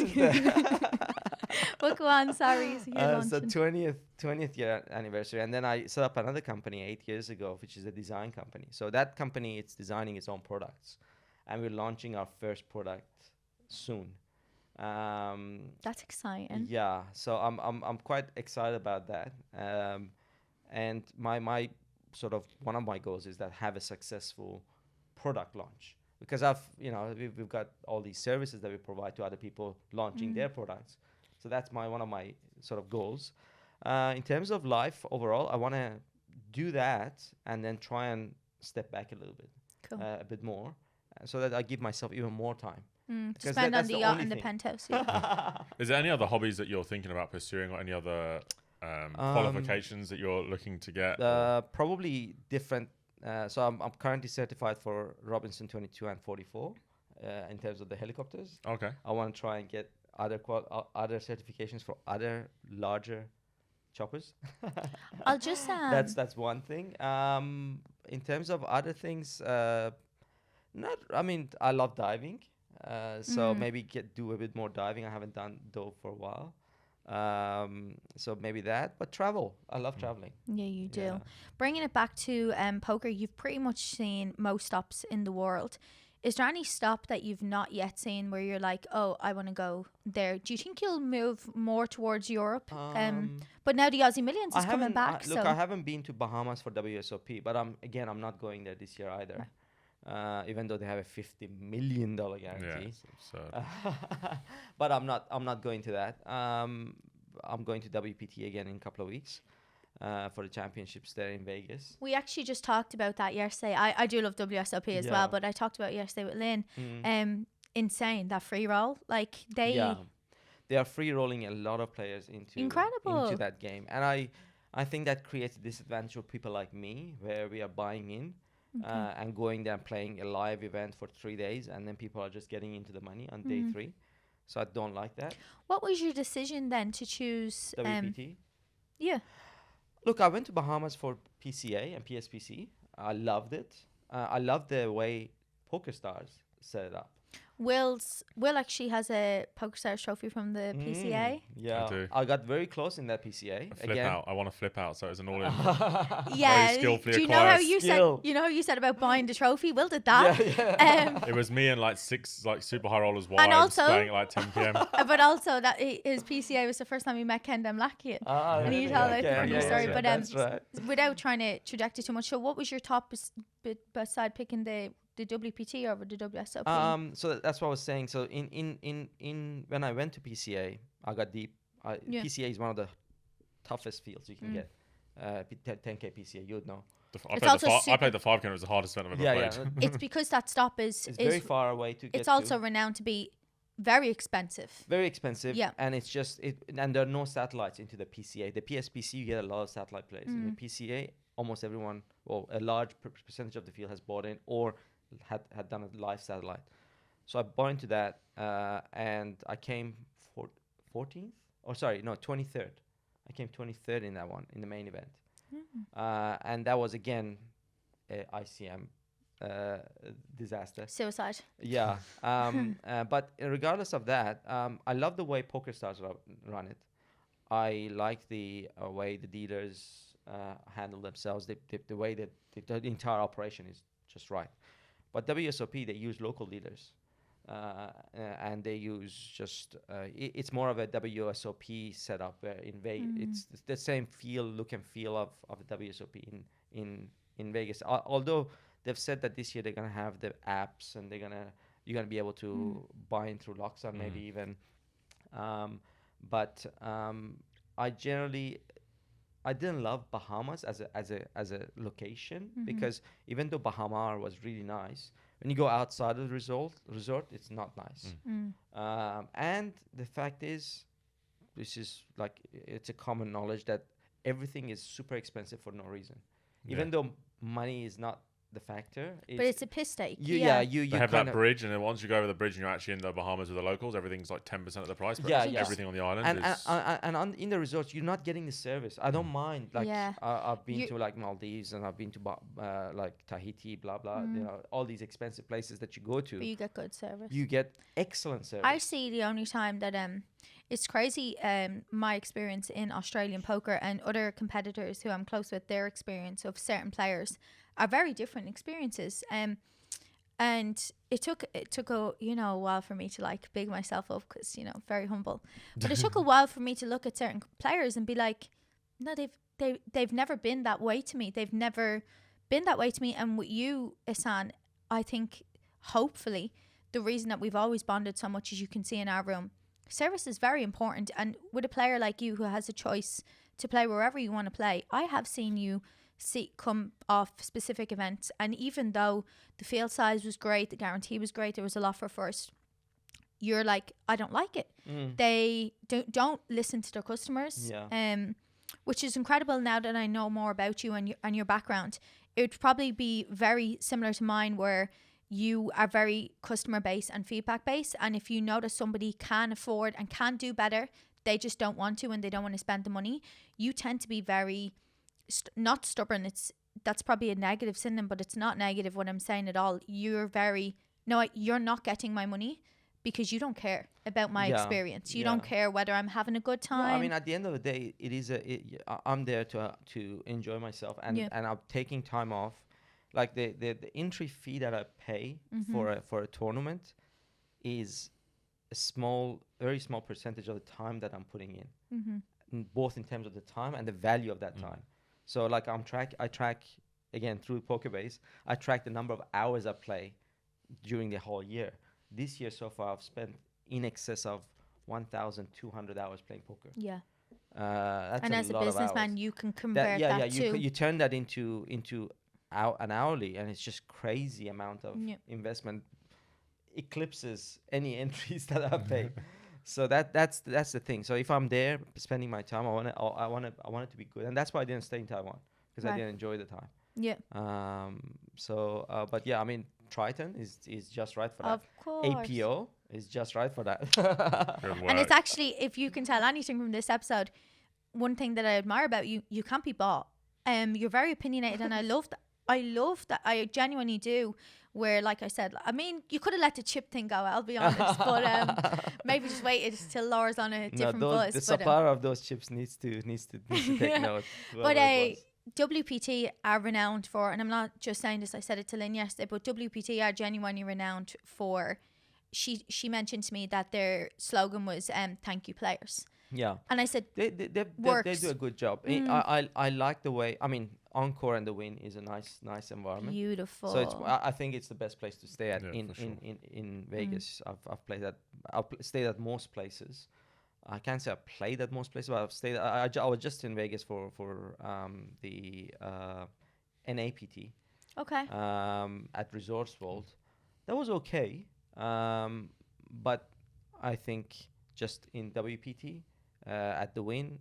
[SPEAKER 1] But go on, sorry.
[SPEAKER 3] So 20th year anniversary. And then I set up another company 8 years ago, which is a design company. So that company, it's designing its own products. And we're launching our first product soon.
[SPEAKER 1] That's exciting.
[SPEAKER 3] Yeah, so I'm quite excited about that. And my sort of one of my goals is that have a successful product launch, because we've got all these services that we provide to other people launching their products. So that's one of my sort of goals. In terms of life overall, I want to do that and then try and step back a little bit, a bit more, so that I give myself even more time.
[SPEAKER 1] To spend on the yacht and the penthouse. Yeah.
[SPEAKER 2] Is there any other hobbies that you're thinking about pursuing, or any other qualifications that you're looking to get?
[SPEAKER 3] Probably different. So I'm currently certified for Robinson 22 and 44 in terms of the helicopters.
[SPEAKER 2] Okay.
[SPEAKER 3] I want to try and get other certifications for other larger choppers.
[SPEAKER 1] I'll just
[SPEAKER 3] that's one thing. In terms of other things, I love diving. So maybe do a bit more diving. I haven't dove for a while. So maybe that, but travel. I love traveling.
[SPEAKER 1] Yeah, you do.
[SPEAKER 3] Yeah.
[SPEAKER 1] Bringing it back to poker, you've pretty much seen most stops in the world. Is there any stop that you've not yet seen where you're like, oh, I want to go there? Do you think you'll move more towards Europe? But now the Aussie Millions is coming back.
[SPEAKER 3] I haven't been to Bahamas for WSOP, but I'm not going there this year either.
[SPEAKER 1] Right.
[SPEAKER 3] Even though they have a $50 million guarantee.
[SPEAKER 2] Yeah,
[SPEAKER 3] But I'm not going to that. I'm going to WPT again in a couple of weeks for the championships there in Vegas.
[SPEAKER 1] We actually just talked about that yesterday. I do love WSOP as well, but I talked about it yesterday with Lynn. insane, that free roll. Like they
[SPEAKER 3] are free rolling a lot of players into that game, and I think that creates a disadvantage for people like me, where we are buying in and going there and playing a live event for 3 days, and then people are just getting into the money on day 3. So I don't like that.
[SPEAKER 1] What was your decision then to choose
[SPEAKER 3] WPT?
[SPEAKER 1] Yeah.
[SPEAKER 3] Look, I went to Bahamas for PCA and PSPC. I loved it. I love the way PokerStars set it up.
[SPEAKER 1] Will actually has a PokerStars trophy from the PCA.
[SPEAKER 3] Yeah,
[SPEAKER 2] I do.
[SPEAKER 3] I got very close in that PCA.
[SPEAKER 2] I want to flip out, so it was an all-in.
[SPEAKER 1] Yeah.
[SPEAKER 2] Very skillfully
[SPEAKER 1] Do you know how you
[SPEAKER 3] Skill.
[SPEAKER 1] said? You know how you said about buying the trophy? Will did that.
[SPEAKER 2] It was me and like 6 like super high rollers wives
[SPEAKER 1] And also-
[SPEAKER 2] playing at like 10 p.m.
[SPEAKER 1] But also that his PCA was the first time he met Ken Damlakian. And you tell like the funny story. But
[SPEAKER 3] that's right.
[SPEAKER 1] without trying to traject it too much, so what was your top beside picking the WPT over the WSOP?
[SPEAKER 3] So that's what I was saying. So in when I went to PCA, I got deep. PCA is one of the toughest fields you can get. 10K PCA, you would know.
[SPEAKER 2] I played the 5K. It was the hardest event I've ever played.
[SPEAKER 1] It's because that stop is
[SPEAKER 3] very far away to get.
[SPEAKER 1] It's also renowned to be very expensive.
[SPEAKER 3] Very expensive.
[SPEAKER 1] Yeah.
[SPEAKER 3] And it's just and there are no satellites into the PCA. The PSPC, you get a lot of satellite players. In the PCA, almost everyone, well, a large percentage of the field has bought in or had done a live satellite. So I bought into that, and I came 14th, or sorry, no, 23rd. I came 23rd in that one, in the main event. And that was again a ICM disaster.
[SPEAKER 1] Suicide.
[SPEAKER 3] Yeah. But regardless of that, I love the way PokerStars run it. I like the way the dealers handle themselves. The way that the entire operation is just right. But WSOP, they use local leaders, and they use just it's more of a WSOP setup where in Vegas it's the same look and feel of the WSOP in Vegas. Although they've said that this year they're gonna have the apps and you're gonna be able to buy in through Loxon maybe even. But I didn't love Bahamas as a location because even though Bahamar was really nice, when you go outside of the resort, it's not nice. And the fact is, this is like it's a common knowledge that everything is super expensive for no reason. Even though money is not the factor,
[SPEAKER 1] but it's a piss take.
[SPEAKER 3] You
[SPEAKER 2] they have that bridge, and then once you go over the bridge and you're actually in the Bahamas with the locals, everything's like 10% of the price. But everything on the island is
[SPEAKER 3] in the resorts, you're not getting the service. I don't mind. Like I've been to like Maldives and I've been to like Tahiti, blah blah. You know, all these expensive places that you go to.
[SPEAKER 1] But you get good service.
[SPEAKER 3] You get excellent service.
[SPEAKER 1] I see the only time that it's crazy. My experience in Australian poker and other competitors who I'm close with, their experience of certain players are very different experiences. And it took a while for me to like big myself up because very humble. But it took a while for me to look at certain players and be like, no, they've never been that way to me. They've never been that way to me. And with you, Ehsan, I think hopefully the reason that we've always bonded so much, as you can see in our room, service is very important. And with a player like you who has a choice to play wherever you want to play, I have seen you come off specific events, and even though the field size was great, the guarantee was great, there was a lot for first, you're like, I don't like it. They don't listen to their customers, which is incredible. Now that I know more about you and your background, it would probably be very similar to mine, where you are very customer based and feedback based, and if you notice somebody can afford and can do better, they just don't want to and they don't want to spend the money, you tend to be very not stubborn. That's probably a negative synonym, but it's not negative what I'm saying at all. You're you're not getting my money because you don't care about my experience. You don't care whether I'm having a good time.
[SPEAKER 3] I mean, at the end of the day, I'm there to enjoy myself, and I'm taking time off. Like the entry fee that I pay for a tournament is a very small percentage of the time that I'm putting in, both in terms of the time and the value of that time. So like I track again through PokerBase. I track the number of hours I play during the whole year. This year so far, I've spent in excess of 1,200 hours playing poker.
[SPEAKER 1] Yeah.
[SPEAKER 3] That's
[SPEAKER 1] and as a businessman, you can convert that to
[SPEAKER 3] you turn that into an hourly, and it's just crazy amount of investment. eclipses any entries that I've paid. So that's the thing. So if I'm there spending my time, I want it to be good, and that's why I didn't stay in Taiwan, because I didn't enjoy the time.
[SPEAKER 1] Yeah.
[SPEAKER 3] But yeah, I mean, Triton is just right for that.
[SPEAKER 1] Of course.
[SPEAKER 3] APO is just right for that.
[SPEAKER 2] Good
[SPEAKER 1] And it's
[SPEAKER 2] work.
[SPEAKER 1] actually, if you can tell anything from this episode, one thing that I admire about you, you can't be bought. You're very opinionated, and I love that. I genuinely do. Where, like I said, I mean, you could have let the chip thing go, I'll be honest, but maybe just waited till Laura's on a different bus.
[SPEAKER 3] The supplier of those chips needs to take note.
[SPEAKER 1] But WPT are renowned for, and I'm not just saying this, I said it to Lynn yesterday, but WPT are genuinely renowned for, she mentioned to me that their slogan was thank you players.
[SPEAKER 3] Yeah.
[SPEAKER 1] And I said,
[SPEAKER 3] they do a good job. I like the way, I mean, Encore and the Win is a nice environment.
[SPEAKER 1] Beautiful.
[SPEAKER 3] So I think it's the best place to stay at
[SPEAKER 2] sure.
[SPEAKER 3] in Vegas. I've played at, stayed at most places. I can't say I played at most places, but I've stayed. I was just in Vegas for the NAPT.
[SPEAKER 1] Okay.
[SPEAKER 3] At Resorts World, that was okay. But I think just in WPT, at the Win,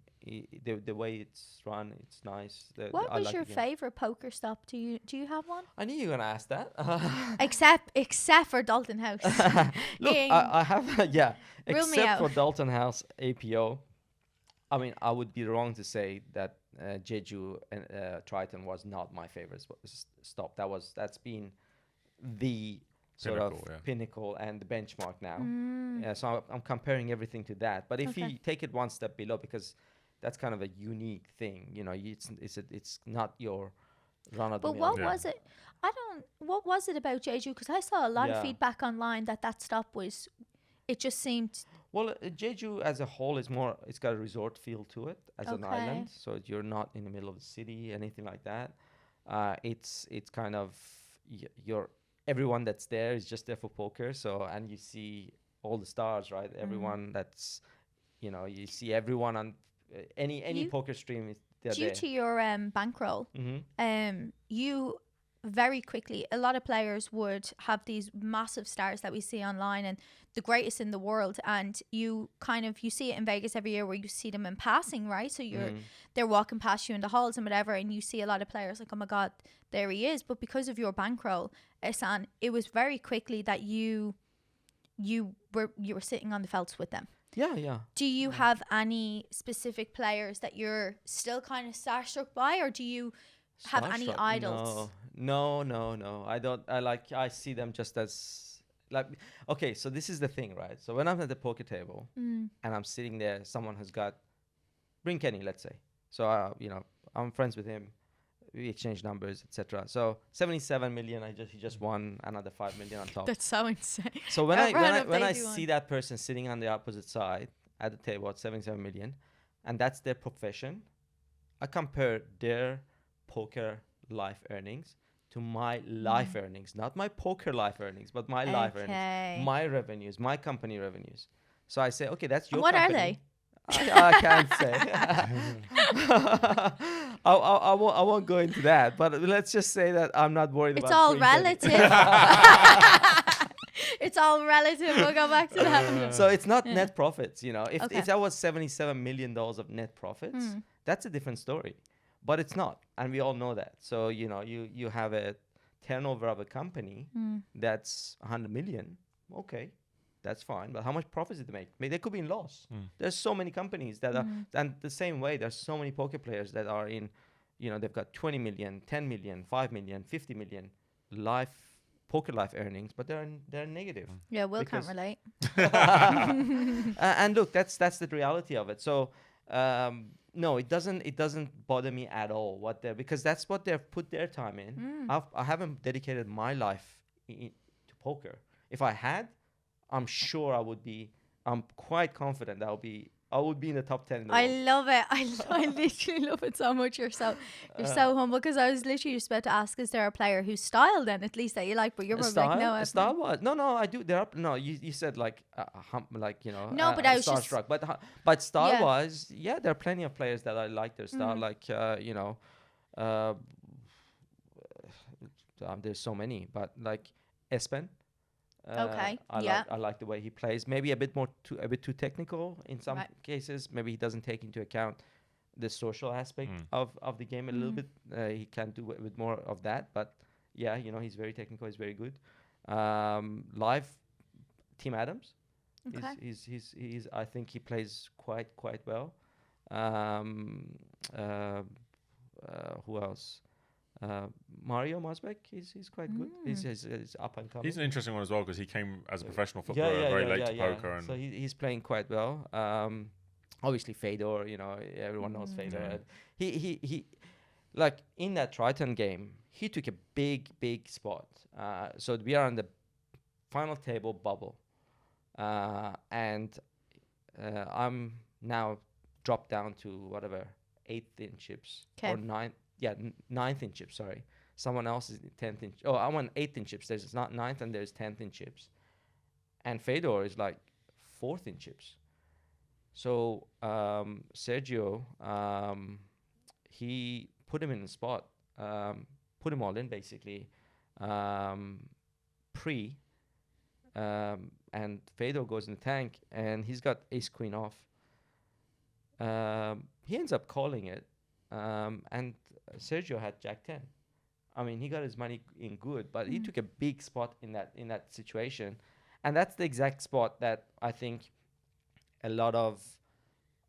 [SPEAKER 3] the way it's run, it's nice.
[SPEAKER 1] What was your favorite poker stop? Do you have one?
[SPEAKER 3] I knew you were gonna ask that.
[SPEAKER 1] except for Dalton House.
[SPEAKER 3] Look, I have
[SPEAKER 1] Rule me
[SPEAKER 3] except
[SPEAKER 1] out.
[SPEAKER 3] for Dalton House APO. I mean, I would be wrong to say that Jeju and Triton was not my favorite stop. That's been the sort of pinnacle and the benchmark now. Yeah, so I'm comparing everything to that. But if you take it one step below, because that's kind of a unique thing, you know, it's not your run of the mill.
[SPEAKER 1] But what was it? What was it about Jeju? Because I saw a lot of feedback online that stop was, it just seemed.
[SPEAKER 3] Well, Jeju as a whole is more, it's got a resort feel to it as an island. So you're not in the middle of the city, anything like that. It's kind of, everyone that's there is just there for poker. So, and you see all the stars, right? Everyone that's, you know, you see everyone on any poker stream is there.
[SPEAKER 1] Due to your bankroll, you very quickly, a lot of players would have these massive stars that we see online and the greatest in the world, and you see it in Vegas every year where you see them in passing, right? So they're walking past you in the halls and whatever, and you see a lot of players like, oh my god, there he is. But because of your bankroll, Ehsan, it was very quickly that you were sitting on the felts with them.
[SPEAKER 3] Yeah.
[SPEAKER 1] Do you have any specific players that you're still kind of starstruck by, or do you have any idols?
[SPEAKER 3] No. I don't. I see them just as like. Okay, so this is the thing, right? So when I'm at the poker table and I'm sitting there, someone has got, bring Kenny, let's say. So you know, I'm friends with him. We exchange numbers, etc. So 77 million. He just won another 5 million on top.
[SPEAKER 1] That's so insane.
[SPEAKER 3] So when I see that person sitting on the opposite side at the table at 77 million, and that's their profession, I compare their poker life earnings to my life earnings, not my poker life earnings, but my life earnings, my revenues, my company revenues. So I say, okay, that's your
[SPEAKER 1] what
[SPEAKER 3] company.
[SPEAKER 1] Are they?
[SPEAKER 3] I can't say. I won't go into that, but let's just say that I'm not worried about.
[SPEAKER 1] It's all relative. It's all relative. We'll go back to that.
[SPEAKER 3] So it's not net profits, you know. If that was $77 million of net profits, that's a different story. But it's not, and we all know that. So, you know, you have a turnover of a company that's 100 million. Okay, that's fine. But how much profits did they make? I mean, they could be in loss. There's so many companies that are, and the same way, there's so many poker players that are in, you know, they've got 20 million, 10 million, 5 million, 50 million poker life earnings, but they're negative.
[SPEAKER 1] Yeah, Will can't relate.
[SPEAKER 3] And look, that's the reality of it. So, no, it doesn't bother me at all because that's what they've put their time in. I haven't dedicated my life to poker. If I had, I'm sure I'm quite confident I would be in the top 10 in the world.
[SPEAKER 1] I love it. I literally love it so much. You're so humble, because I was literally just about to ask, is there a player whose style then at least that you like, but you're probably like, no.
[SPEAKER 3] Style was no, I do. There are no. You said like you know.
[SPEAKER 1] No, but I was
[SPEAKER 3] starstruck. But style wise, yeah, there are plenty of players that I like their style. Like you know, there's so many, but like Espen.
[SPEAKER 1] Okay,
[SPEAKER 3] I like the way he plays. Maybe a bit too technical in some cases. Maybe he doesn't take into account the social aspect of the game a little bit. He can do with more of that. But yeah, he's very technical. He's very good. Live, Tim Adams.
[SPEAKER 1] Okay.
[SPEAKER 3] He's I think he plays quite well. Who else? Mario Mosbeck, he's quite good. He's up and coming.
[SPEAKER 2] He's an interesting one as well because he came as a professional footballer very late to poker. And
[SPEAKER 3] so he's playing quite well. Obviously Fedor, everyone knows Fedor. And he like in that Triton game, he took a big spot. So we are on the final table bubble, and I'm now dropped down to whatever 8th in chips or 9th. Yeah, 9th in chips, sorry. Someone else is 10th in... Oh, I'm on 8th in chips. There's not 9th and there's 10th in chips. And Fedor is like 4th in chips. So Sergio, he put him in the spot, put him all in basically, pre, and Fedor goes in the tank and he's got ace-queen off. He ends up calling it, and Sergio had Jack 10. I mean, he got his money in good, but he took a big spot in that situation, and that's the exact spot that I think a lot of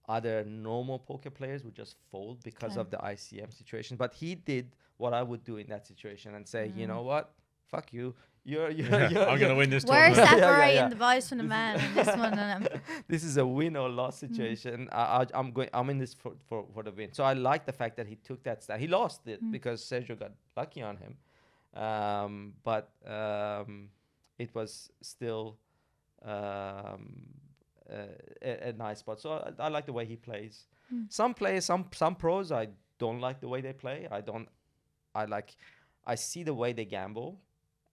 [SPEAKER 3] other normal poker players would just fold because of the ICM situation. But he did what I would do in that situation and say, you know what, fuck you. You're
[SPEAKER 2] I'm gonna win this
[SPEAKER 1] We're
[SPEAKER 2] tournament.
[SPEAKER 1] separating the boys from the men in this one.
[SPEAKER 3] This is a win or loss situation. I'm in this for the win. So I like the fact that he took that stand. He lost it because Sergio got lucky on him, but it was still a nice spot. So I like the way he plays. Some players, some pros, I don't like the way they play. I see the way they gamble.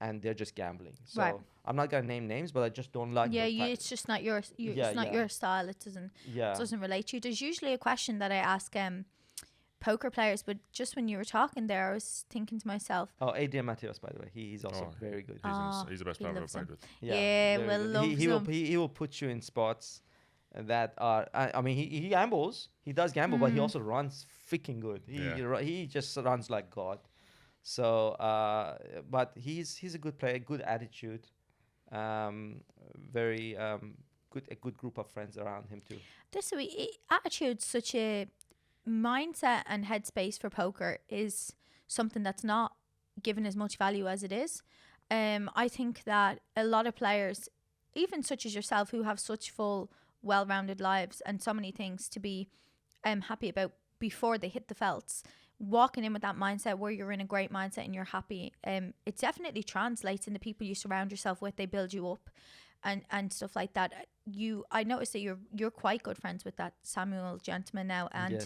[SPEAKER 3] And they're just gambling. So I'm not gonna name names, but I just don't like.
[SPEAKER 1] Yeah, it's just not your your style. It doesn't relate to you. There's usually a question that I ask poker players, but just when you were talking there, I was thinking to myself.
[SPEAKER 3] Oh, Adrian Mateos, by the way, he's also very good.
[SPEAKER 2] He's the best player I've ever played with.
[SPEAKER 3] He will put you in spots that are. I mean, he gambles. He does gamble, but he also runs freaking good. He just runs like God. So, but he's a good player, good attitude, very good, a good group of friends around him too.
[SPEAKER 1] Attitude's such a mindset and headspace for poker is something that's not given as much value as it is. I think that a lot of players, even such as yourself, who have such full, well-rounded lives and so many things to be happy about before they hit the felts, walking in with that mindset where you're in a great mindset and you're happy, it definitely translates in the people you surround yourself with. They build you up and stuff like that. I noticed that you're quite good friends with that Samuel gentleman now, and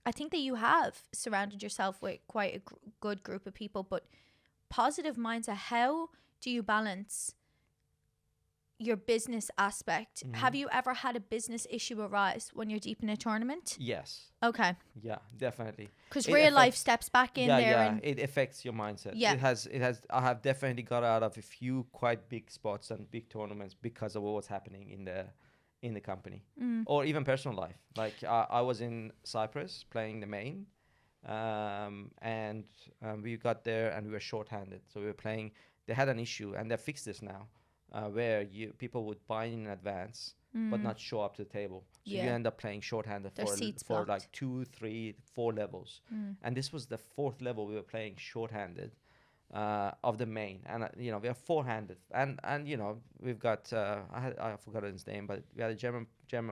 [SPEAKER 1] I think that you have surrounded yourself with quite a good group of people. But positive mindset, how do you balance your business aspect? Have you ever had a business issue arise when you're deep in a tournament?
[SPEAKER 3] Yes.
[SPEAKER 1] Okay.
[SPEAKER 3] Yeah, definitely.
[SPEAKER 1] Because real life steps back in there.
[SPEAKER 3] Yeah,
[SPEAKER 1] and
[SPEAKER 3] it affects your mindset.
[SPEAKER 1] Yeah.
[SPEAKER 3] It has. I have definitely got out of a few quite big spots and big tournaments because of what was happening in the company or even personal life. Like I was in Cyprus playing the main, and we got there and we were shorthanded. So we were playing. They had an issue and they fixed this now. Where people would buy in advance but not show up to the table. So you end up playing shorthanded for like 2, 3, 4 levels. And this was the 4th level we were playing shorthanded of the main. And we are 4-handed. And we've got I forgot his name, but we had a German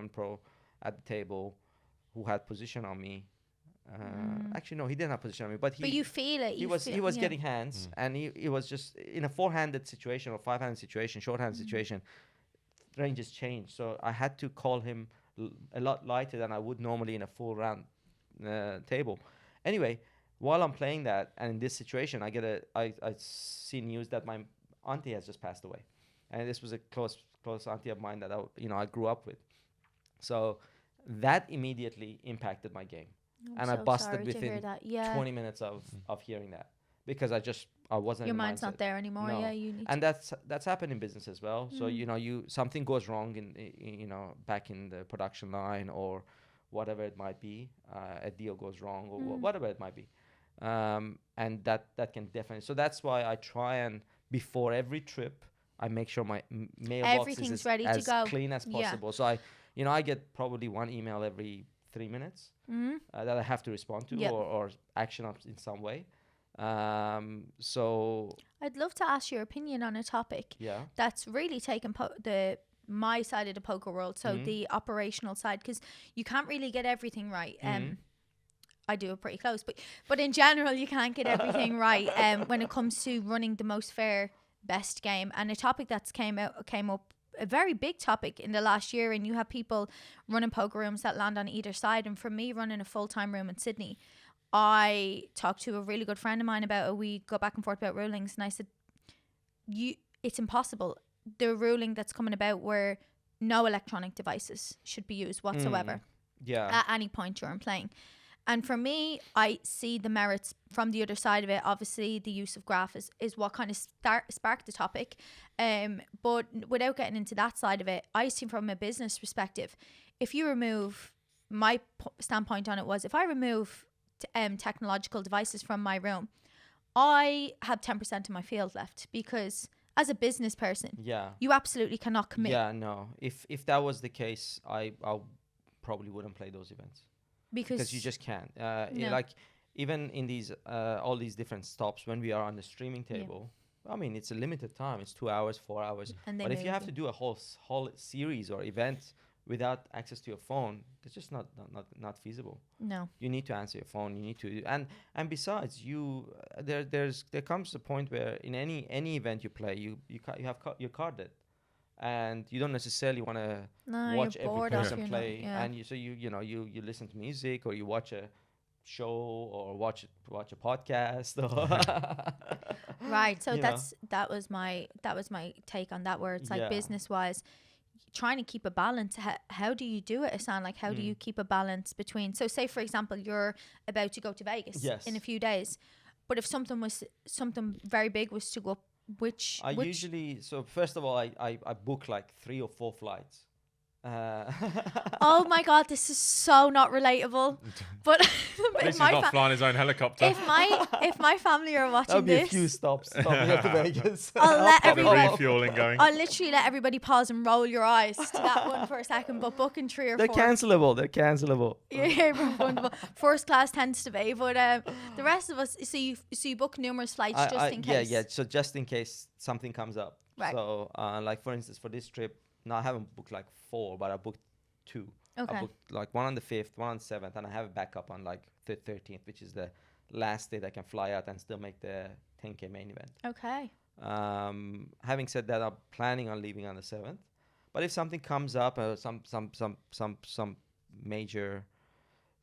[SPEAKER 3] pro at the table who had position on me. Actually, no, he didn't have position on me, but
[SPEAKER 1] you feel it.
[SPEAKER 3] He was getting hands, and he was just in a 4-handed situation or 5-handed situation, short-handed situation. Ranges changed, so I had to call him a lot lighter than I would normally in a full round table. Anyway, while I'm playing that, and in this situation, I see news that my auntie has just passed away, and this was a close auntie of mine that I grew up with. So that immediately impacted my game. I busted within 20 minutes of hearing that, because I just I wasn't.
[SPEAKER 1] Your
[SPEAKER 3] in the
[SPEAKER 1] mind's not
[SPEAKER 3] mindset.
[SPEAKER 1] there anymore.
[SPEAKER 3] No.
[SPEAKER 1] Yeah, you need.
[SPEAKER 3] And that's happened in business as well. So you something goes wrong in back in the production line or whatever it might be. A deal goes wrong or whatever it might be, and that can definitely. So that's why I try and before every trip I make sure my mailbox
[SPEAKER 1] Everything's
[SPEAKER 3] is
[SPEAKER 1] ready to
[SPEAKER 3] as
[SPEAKER 1] go.
[SPEAKER 3] clean as
[SPEAKER 1] Yeah.
[SPEAKER 3] possible. So I get probably one email every 3 minutes that I have to respond to
[SPEAKER 1] Yep.
[SPEAKER 3] or action up in some way. So
[SPEAKER 1] I'd love to ask your opinion on a topic
[SPEAKER 3] yeah.
[SPEAKER 1] that's really taken my side of the poker world, so the operational side, because you can't really get everything right. I do it pretty close, but in general, you can't get everything right when it comes to running the most fair, best game. And a topic that's came up, a very big topic in the last year, and you have people running poker rooms that land on either side. And for me, running a full-time room in Sydney, I talked to a really good friend of mine about it. We go back and forth about rulings, and I said, it's impossible. The ruling that's coming about where no electronic devices should be used whatsoever at any point during playing. And for me, I see the merits from the other side of it. Obviously, the use of graph is what kind of sparked the topic. But without getting into that side of it, I see from a business perspective, if you remove, my standpoint on it was, if I remove technological devices from my room, I have 10% of my field left, because as a business person, you absolutely cannot commit.
[SPEAKER 3] Yeah, no. If that was the case, I probably wouldn't play those events. Because you just can't. Like even in these all these different stops, when we are on the streaming table, I mean, it's a limited time. It's 2 hours, 4 hours. But if you have to do a whole series or event without access to your phone, it's just not feasible.
[SPEAKER 1] No.
[SPEAKER 3] You need to answer your phone. You need to, and besides, there comes a point where in any event you play, you have you're carded. And you don't necessarily want to watch every person play, and you listen to music, or you watch a show, or watch a podcast,
[SPEAKER 1] right. So that was my take on that, where it's like business wise, trying to keep a balance. How do you do it, Ehsan? Like, how do you keep a balance between? So say for example, you're about to go to Vegas in a few days, but if something very big was to go up, which usually,
[SPEAKER 3] so first of all, I book like 3 or 4 flights.
[SPEAKER 1] Oh my god, this is so not relatable. But
[SPEAKER 2] at least he's not flying his own helicopter.
[SPEAKER 1] If my family are watching
[SPEAKER 3] That'll be
[SPEAKER 1] this,
[SPEAKER 3] a few stops up to Vegas.
[SPEAKER 1] I'll let everybody
[SPEAKER 2] refueling going.
[SPEAKER 1] I'll literally let everybody pause and roll your eyes to that one for a second. But booking 3 or 4,
[SPEAKER 3] they're cancelable.
[SPEAKER 1] Yeah, first class tends to be, but the rest of us. So you book numerous flights just in case.
[SPEAKER 3] Yeah. So just in case something comes up.
[SPEAKER 1] Right.
[SPEAKER 3] So like for instance, for this trip, now I haven't booked like 4, but I booked 2.
[SPEAKER 1] Okay.
[SPEAKER 3] I booked like one on the 5th, one on the 7th, and I have a backup on like the 13th, which is the last day that I can fly out and still make the 10K main event.
[SPEAKER 1] Okay.
[SPEAKER 3] Having said that, I'm planning on leaving on the 7th, but if something comes up, some major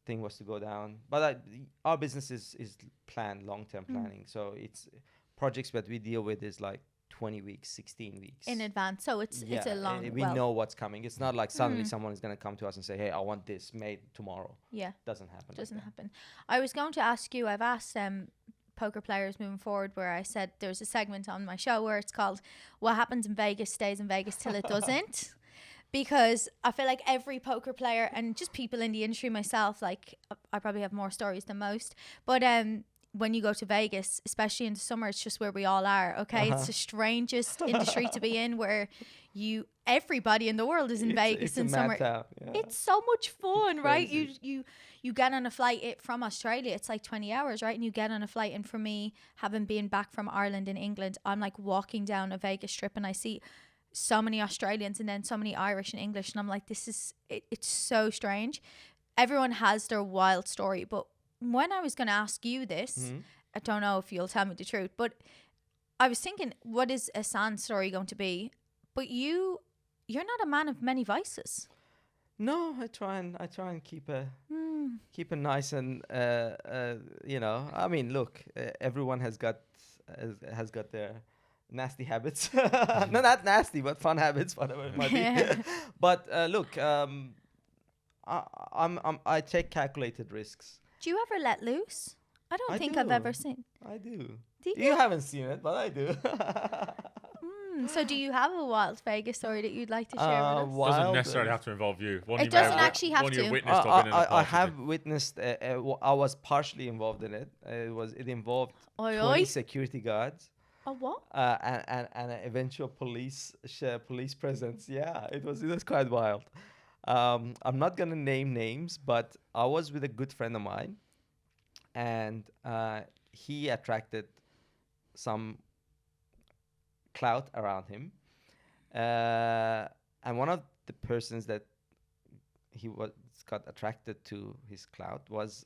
[SPEAKER 3] thing was to go down, but our business is planned, long-term planning. So it's projects that we deal with is like 20 weeks, 16 weeks
[SPEAKER 1] in advance. So it's a long.
[SPEAKER 3] We know what's coming. It's not like suddenly someone is going to come to us and say, "Hey, I want this made tomorrow."
[SPEAKER 1] Yeah,
[SPEAKER 3] doesn't happen.
[SPEAKER 1] I was going to ask you. I've asked poker players moving forward, where I said there's a segment on my show where it's called "What Happens in Vegas Stays in Vegas Till It Doesn't." Because I feel like every poker player, and just people in the industry, myself, like I probably have more stories than most, but when you go to Vegas, especially in the summer, it's just where we all are. Okay, it's the strangest industry to be in, where everybody in the world is in Vegas in summer. It's so much fun, right? You get on a flight from Australia. It's like 20 hours, right? And you get on a flight, and for me, having been back from Ireland and England, I'm like walking down a Vegas strip, and I see so many Australians and then so many Irish and English, and I'm like, it's so strange. Everyone has their wild story, but when I was going to ask you this, I don't know if you'll tell me the truth, but I was thinking, what is Ehsan's story going to be? But you're not a man of many vices.
[SPEAKER 3] No, I try and keep a nice and I mean, look, everyone has got their nasty habits. No, not nasty, but fun habits, whatever it might be. But look, I take calculated risks.
[SPEAKER 1] Do you ever let loose? I don't think I've ever seen.
[SPEAKER 3] I do.
[SPEAKER 1] Did
[SPEAKER 3] You haven't seen it, but I do.
[SPEAKER 1] So do you have a wild Vegas story that you'd like to share with us?
[SPEAKER 2] Doesn't
[SPEAKER 3] Wild,
[SPEAKER 2] necessarily have to involve you. One
[SPEAKER 1] It
[SPEAKER 2] you may
[SPEAKER 1] doesn't actually have
[SPEAKER 2] one
[SPEAKER 1] to.
[SPEAKER 2] you witnessed or been in a
[SPEAKER 3] I
[SPEAKER 2] party.
[SPEAKER 3] have witnessed. I was partially involved in it. It involved
[SPEAKER 1] Oi,
[SPEAKER 3] 20
[SPEAKER 1] oi.
[SPEAKER 3] security guards
[SPEAKER 1] A what?
[SPEAKER 3] and an eventual police presence. Yeah, it was quite wild. I'm not gonna name names, but I was with a good friend of mine, and he attracted some clout around him. And one of the persons that he was got attracted to his clout was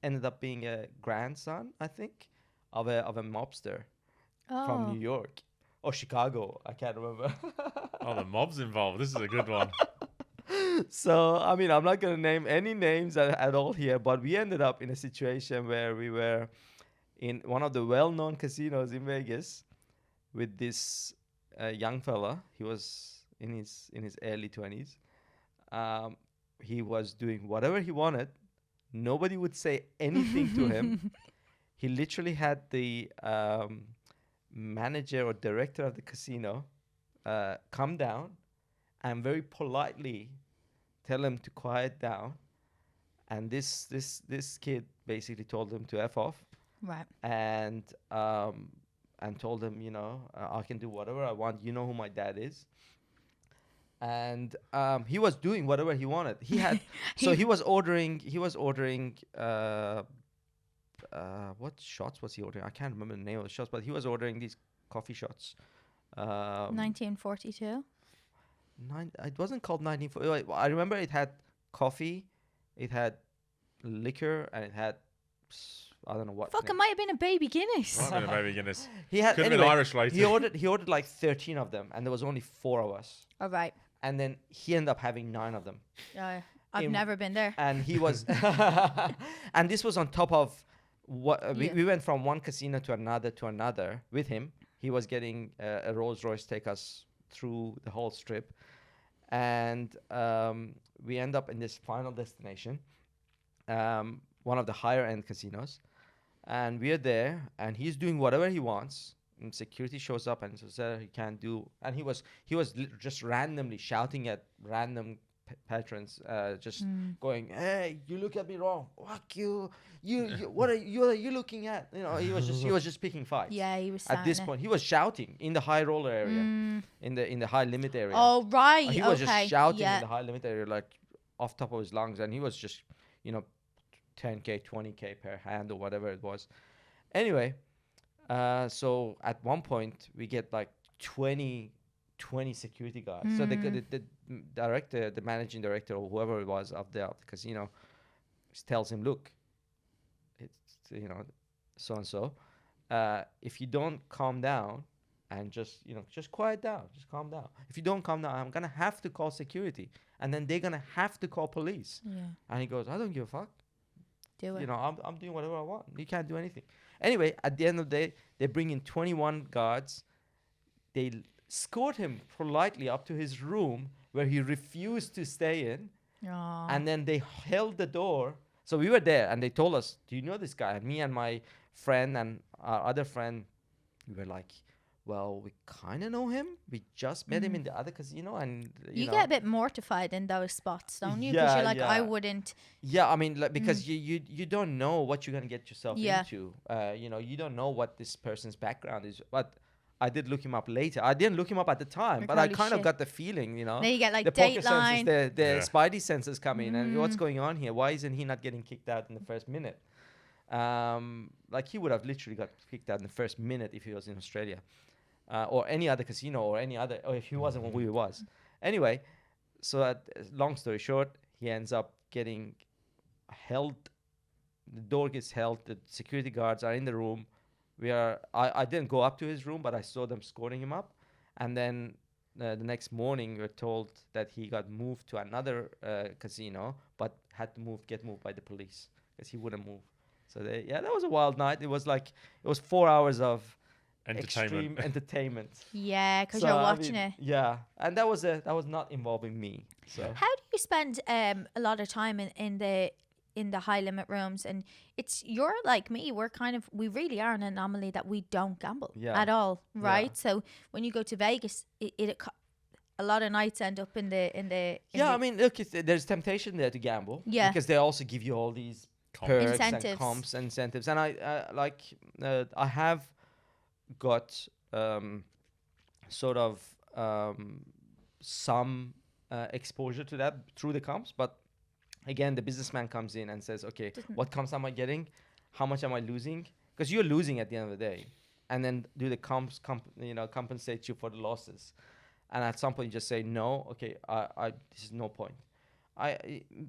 [SPEAKER 3] ended up being a grandson, I think, of a mobster from New York or Chicago. I can't remember.
[SPEAKER 2] Oh, the mob's involved. This is a good one.
[SPEAKER 3] So I mean, I'm not gonna name any names at all here, but we ended up in a situation where we were in one of the well-known casinos in Vegas with this young fella. He was in his early 20s. He was doing whatever he wanted. Nobody would say anything to him. He literally had the manager or director of the casino come down and very politely tell him to quiet down. And this kid basically told him to F off.
[SPEAKER 1] Right.
[SPEAKER 3] And told him, I can do whatever I want. You know who my dad is. And he was doing whatever he wanted. He had he was ordering what shots was he ordering? I can't remember the name of the shots, but he was ordering these coffee shots.
[SPEAKER 1] 1942.
[SPEAKER 3] It wasn't called 1940. I remember it had coffee, it had liquor, and it had I don't know what.
[SPEAKER 1] Fuck, it might have been a baby Guinness.
[SPEAKER 2] Might have been a baby Guinness.
[SPEAKER 3] He had
[SPEAKER 2] Could have been Irish later.
[SPEAKER 3] He ordered like 13 of them, and there was only 4 of us.
[SPEAKER 1] All right.
[SPEAKER 3] And then he ended up having 9 of them.
[SPEAKER 1] I've never been there.
[SPEAKER 3] And he was, and this was on top of what we went from one casino to another with him. He was getting a Rolls Royce take us through the whole strip, and we end up in this final destination, one of the higher end casinos, and we are there, and he's doing whatever he wants. And security shows up and says he can't do, and he was just randomly shouting at random patrons, just going, "Hey, you look at me wrong. Fuck you. You what are you looking at?" He was just picking fights.
[SPEAKER 1] Yeah, he was.
[SPEAKER 3] At this point, he was shouting in the high roller area, in the high limit area.
[SPEAKER 1] Oh right.
[SPEAKER 3] He was just shouting in the high limit area, like off top of his lungs, and he was just 10K, 20K per hand or whatever it was. Anyway. So at one point we get like 20 security guards. So the director, the managing director or whoever it was of the casino tells him, look, it's so and so. If you don't calm down and just quiet down, just calm down. If you don't calm down, I'm gonna have to call security, and then they're gonna have to call police.
[SPEAKER 1] Yeah.
[SPEAKER 3] And he goes, I don't give a fuck.
[SPEAKER 1] Do it.
[SPEAKER 3] I'm doing whatever I want. You can't do anything. Anyway, at the end of the day, they bring in 21 guards. They escort him politely up to his room where he refused to stay in.
[SPEAKER 1] Aww.
[SPEAKER 3] And then they held the door. So we were there, and they told us, do you know this guy? And me and my friend and our other friend, we were like, well, we kind of know him. We just met him in the other casino, and
[SPEAKER 1] you get a bit mortified in those spots, don't you? Because you're like, I wouldn't.
[SPEAKER 3] Yeah, I mean, because you don't know what you're gonna get yourself into. You don't know what this person's background is. But I did look him up later. I didn't look him up at the time, but I kind of got the feeling,
[SPEAKER 1] Then you get like
[SPEAKER 3] the poker
[SPEAKER 1] Dateline.
[SPEAKER 3] senses, the spidey senses come in, and what's going on here? Why isn't he not getting kicked out in the first minute? Like he would have literally got kicked out in the first minute if he was in Australia. Or any other casino, or if he wasn't who he was. Anyway, so long story short, he ends up getting held. The door gets held. The security guards are in the room. I didn't go up to his room, but I saw them escorting him up. And then the next morning, we're told that he got moved to another casino, but had to get moved by the police because he wouldn't move. So that was a wild night. It was 4 hours of extreme entertainment.
[SPEAKER 1] Yeah, because you're watching it.
[SPEAKER 3] Yeah, and that was not involving me. So
[SPEAKER 1] how do you spend a lot of time in the in the high limit rooms, and you're like me. We really are an anomaly that we don't gamble at all, right?
[SPEAKER 3] Yeah.
[SPEAKER 1] So when you go to Vegas, a lot of nights end up in the
[SPEAKER 3] I mean, look, there's temptation there to gamble.
[SPEAKER 1] Yeah.
[SPEAKER 3] Because they also give you all these perks
[SPEAKER 1] Incentives.
[SPEAKER 3] and comps and incentives. And I have got sort of some exposure to that through the comps. But again, the businessman comes in and says, okay, what comps am I getting? How much am I losing? Because you're losing at the end of the day. And then do the comps compensate you for the losses? And at some point you just say, no, okay, this is no point.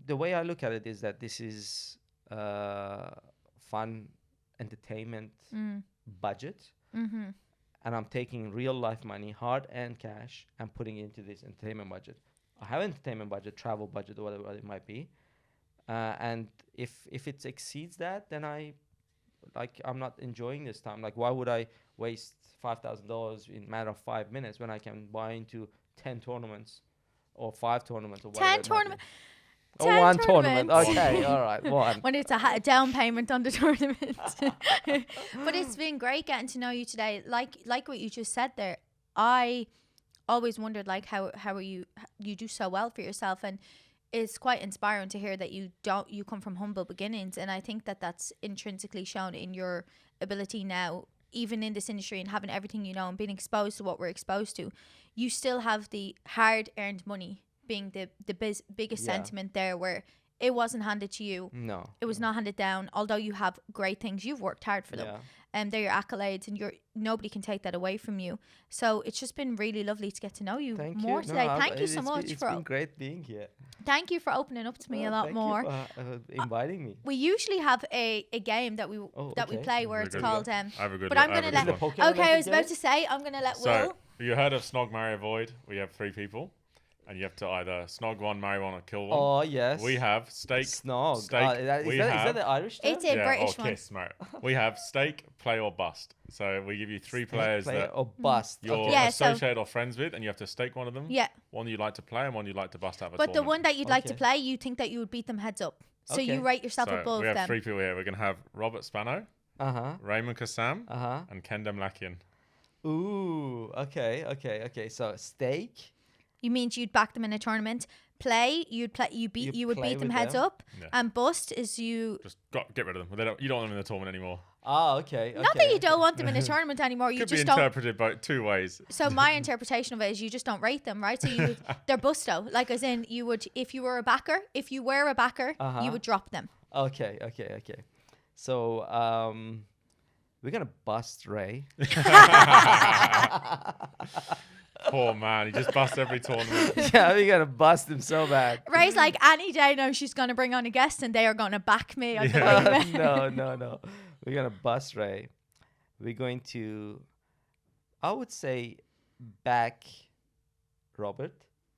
[SPEAKER 3] The way I look at it is that this is fun entertainment budget.
[SPEAKER 1] Mm-hmm.
[SPEAKER 3] And I'm taking real life money, hard and cash, and putting it into this entertainment budget. I have an entertainment budget, travel budget, or whatever it might be. And if it exceeds that, then I'm not enjoying this time. Like, why would I waste $5,000 in a matter of 5 minutes when I can buy into 10 tournaments or 5 tournaments or whatever?
[SPEAKER 1] 10 tournaments.
[SPEAKER 3] Oh, 1 tournament. Okay, all right, 1.
[SPEAKER 1] When it's a down payment on the tournament. But it's been great getting to know you today. Like what you just said there, I always wondered like how are you do so well for yourself, and it's quite inspiring to hear that you come from humble beginnings, and I think that that's intrinsically shown in your ability now, even in this industry and having everything you know and being exposed to what we're exposed to. You still have the hard earned money being the biggest sentiment there, where it wasn't handed to you.
[SPEAKER 3] No.
[SPEAKER 1] It was not handed down, although you have great things. You've worked hard for them. And they're your accolades, and nobody can take that away from you. So it's just been really lovely to get to know you more today. Thank you so much
[SPEAKER 3] It's been great being here.
[SPEAKER 1] Thank you for opening up to me a lot more.
[SPEAKER 3] Thank you for inviting me.
[SPEAKER 1] We usually have a game that we play where it's called
[SPEAKER 2] I have a good
[SPEAKER 1] but I'm going to let okay, I was about to say I'm going to let Will.
[SPEAKER 2] So you heard of Snog, Marry, Avoid? We have 3 people. And you have to either snog one, marry one, or kill one.
[SPEAKER 3] Oh, yes.
[SPEAKER 2] We have steak.
[SPEAKER 3] Snog.
[SPEAKER 2] Steak.
[SPEAKER 3] Is that the Irish term?
[SPEAKER 1] It's a British
[SPEAKER 2] or
[SPEAKER 1] one.
[SPEAKER 2] Kiss, marry. We have steak, play, or bust. So we give you 3 players
[SPEAKER 3] play
[SPEAKER 2] that
[SPEAKER 3] or bust.
[SPEAKER 2] you're associated or friends with, and you have to stake one of them.
[SPEAKER 1] Yeah.
[SPEAKER 2] One you like to play and one you like to bust out of a
[SPEAKER 1] But the
[SPEAKER 2] tournament.
[SPEAKER 1] one that you'd like to play, you think that you would beat them heads up. So you rate yourself above
[SPEAKER 2] we have
[SPEAKER 1] them.
[SPEAKER 2] 3 people here. We're going to have Robert Spano, Raymond Kassam, and Kendem Lakian.
[SPEAKER 3] Ooh, okay. So steak.
[SPEAKER 1] You mean you'd back them in a tournament? Play, you would beat them heads up. Yeah. And bust is you
[SPEAKER 2] just get rid of them. You don't want them in the tournament anymore.
[SPEAKER 3] Oh, okay.
[SPEAKER 1] Not that you don't want them in a tournament anymore. You
[SPEAKER 2] Could
[SPEAKER 1] just
[SPEAKER 2] be interpreted by 2 ways.
[SPEAKER 1] So my interpretation of it is you just don't rate them, right? So they're busto. Like as in you would, if you were a backer, you would drop them.
[SPEAKER 3] Okay. So we're gonna bust Ray.
[SPEAKER 2] Poor man, he just busts every tournament.
[SPEAKER 3] Yeah, we're gonna bust him so bad.
[SPEAKER 1] Ray's like, any day now she's gonna bring on a guest and they are gonna back me.
[SPEAKER 3] No. We're gonna bust Ray. We're going to, I would say, back Robert.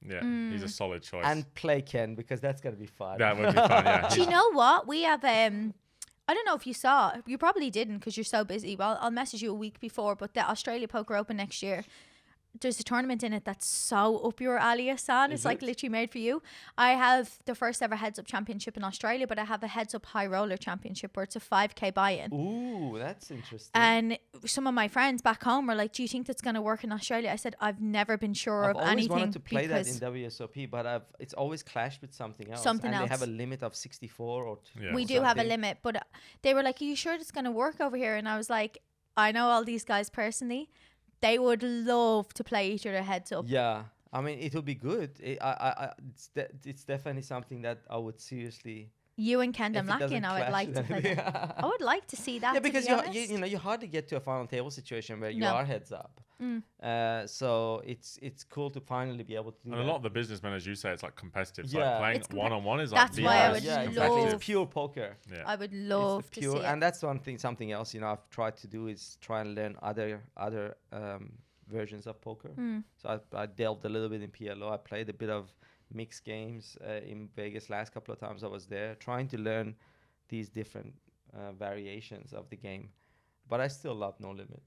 [SPEAKER 2] Yeah, he's a solid choice.
[SPEAKER 3] And play Ken, because that's gonna be fun.
[SPEAKER 2] That would be fun, yeah.
[SPEAKER 1] Do you know what? We have I don't know if you saw. You probably didn't because you're so busy. Well, I'll message you a week before. But the Australia Poker Open next year, there's a tournament in it that's so up your alley, Ehsan. It's like literally made for you. I have the first ever heads up championship in Australia, but I have a heads up high roller championship where it's a 5k buy-in.
[SPEAKER 3] Ooh, that's interesting.
[SPEAKER 1] And some of my friends back home were like, do you think that's going to work in Australia? I said, I've never been sure of anything.
[SPEAKER 3] I've always wanted to play that in WSOP, but it's always clashed with something else. They have a limit of 64 or
[SPEAKER 1] we do have a limit, but they were like, are you sure it's going to work over here? And I was like, I know all these guys personally. They would love to play each other heads up.
[SPEAKER 3] Yeah, I mean, it would be good. It's definitely something that I would seriously.
[SPEAKER 1] You and Kendem Lakian, I would like to play that. I would like to see that.
[SPEAKER 3] Yeah, because you hardly get to a final table situation where you are heads up. So it's cool to finally be able to do that.
[SPEAKER 2] And a lot of the businessmen, as you say, it's like competitive. So like playing one-on-one is
[SPEAKER 1] that's
[SPEAKER 2] like
[SPEAKER 1] why I would
[SPEAKER 3] exactly. It's pure poker.
[SPEAKER 1] Yeah. I would love to see it.
[SPEAKER 3] And that's something else. I've tried to do is try and learn other versions of poker. So I delved a little bit in PLO. I played a bit of mixed games in Vegas last couple of times I was there, trying to learn these different variations of the game. But I still love No Limit.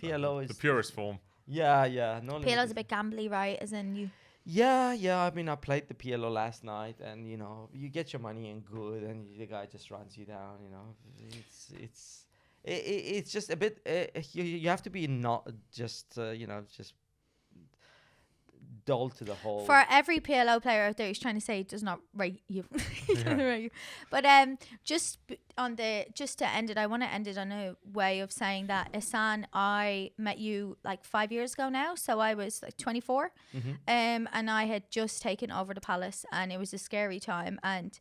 [SPEAKER 3] PLO is
[SPEAKER 2] the purest form.
[SPEAKER 3] Yeah, No Limit.
[SPEAKER 1] PLO's a bit gambly, right? As in you.
[SPEAKER 3] Yeah. I mean, I played the PLO last night, and you get your money in good, and the guy just runs you down. It's just a bit. You have to be not just just dull to the whole.
[SPEAKER 1] For every PLO player out there, he's trying to say it does not rate you. But just to end it, I want to end it on a way of saying that, Ehsan, I met you like 5 years ago now, so I was like 24, and I had just taken over the Palace, and it was a scary time, and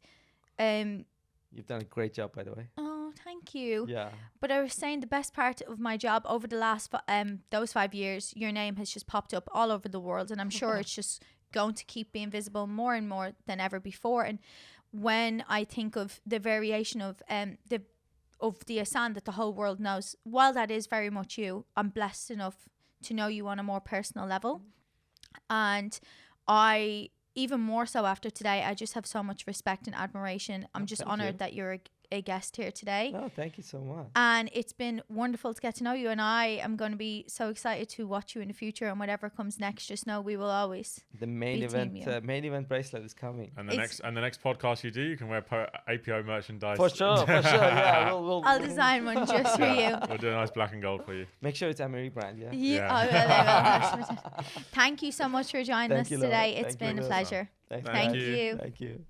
[SPEAKER 3] You've done a great job, by the way.
[SPEAKER 1] oh, thank you.
[SPEAKER 3] Yeah.
[SPEAKER 1] But I was saying the best part of my job over the last those 5 years, your name has just popped up all over the world, and I'm sure it's just going to keep being visible more and more than ever before. And when I think of the variation of the Ehsan that the whole world knows, while that is very much you, I'm blessed enough to know you on a more personal level, and I, even more so after today, I just have so much respect and admiration. I'm just honoured that you're a guest here today.
[SPEAKER 3] No, thank you so much.
[SPEAKER 1] And it's been wonderful to get to know you. And I am going to be so excited to watch you in the future. And whatever comes next, just know we will always.
[SPEAKER 3] The main event bracelet is coming.
[SPEAKER 2] And the next podcast you do, you can wear APO merchandise.
[SPEAKER 3] For sure. Yeah,
[SPEAKER 1] I'll design one just for you.
[SPEAKER 2] We'll do a nice black and gold for you.
[SPEAKER 3] Make sure it's Amiri brand. Yeah.
[SPEAKER 1] Yeah. Thank you so much for joining us today. It's been a pleasure.
[SPEAKER 3] Thank
[SPEAKER 1] you.
[SPEAKER 3] Thank you.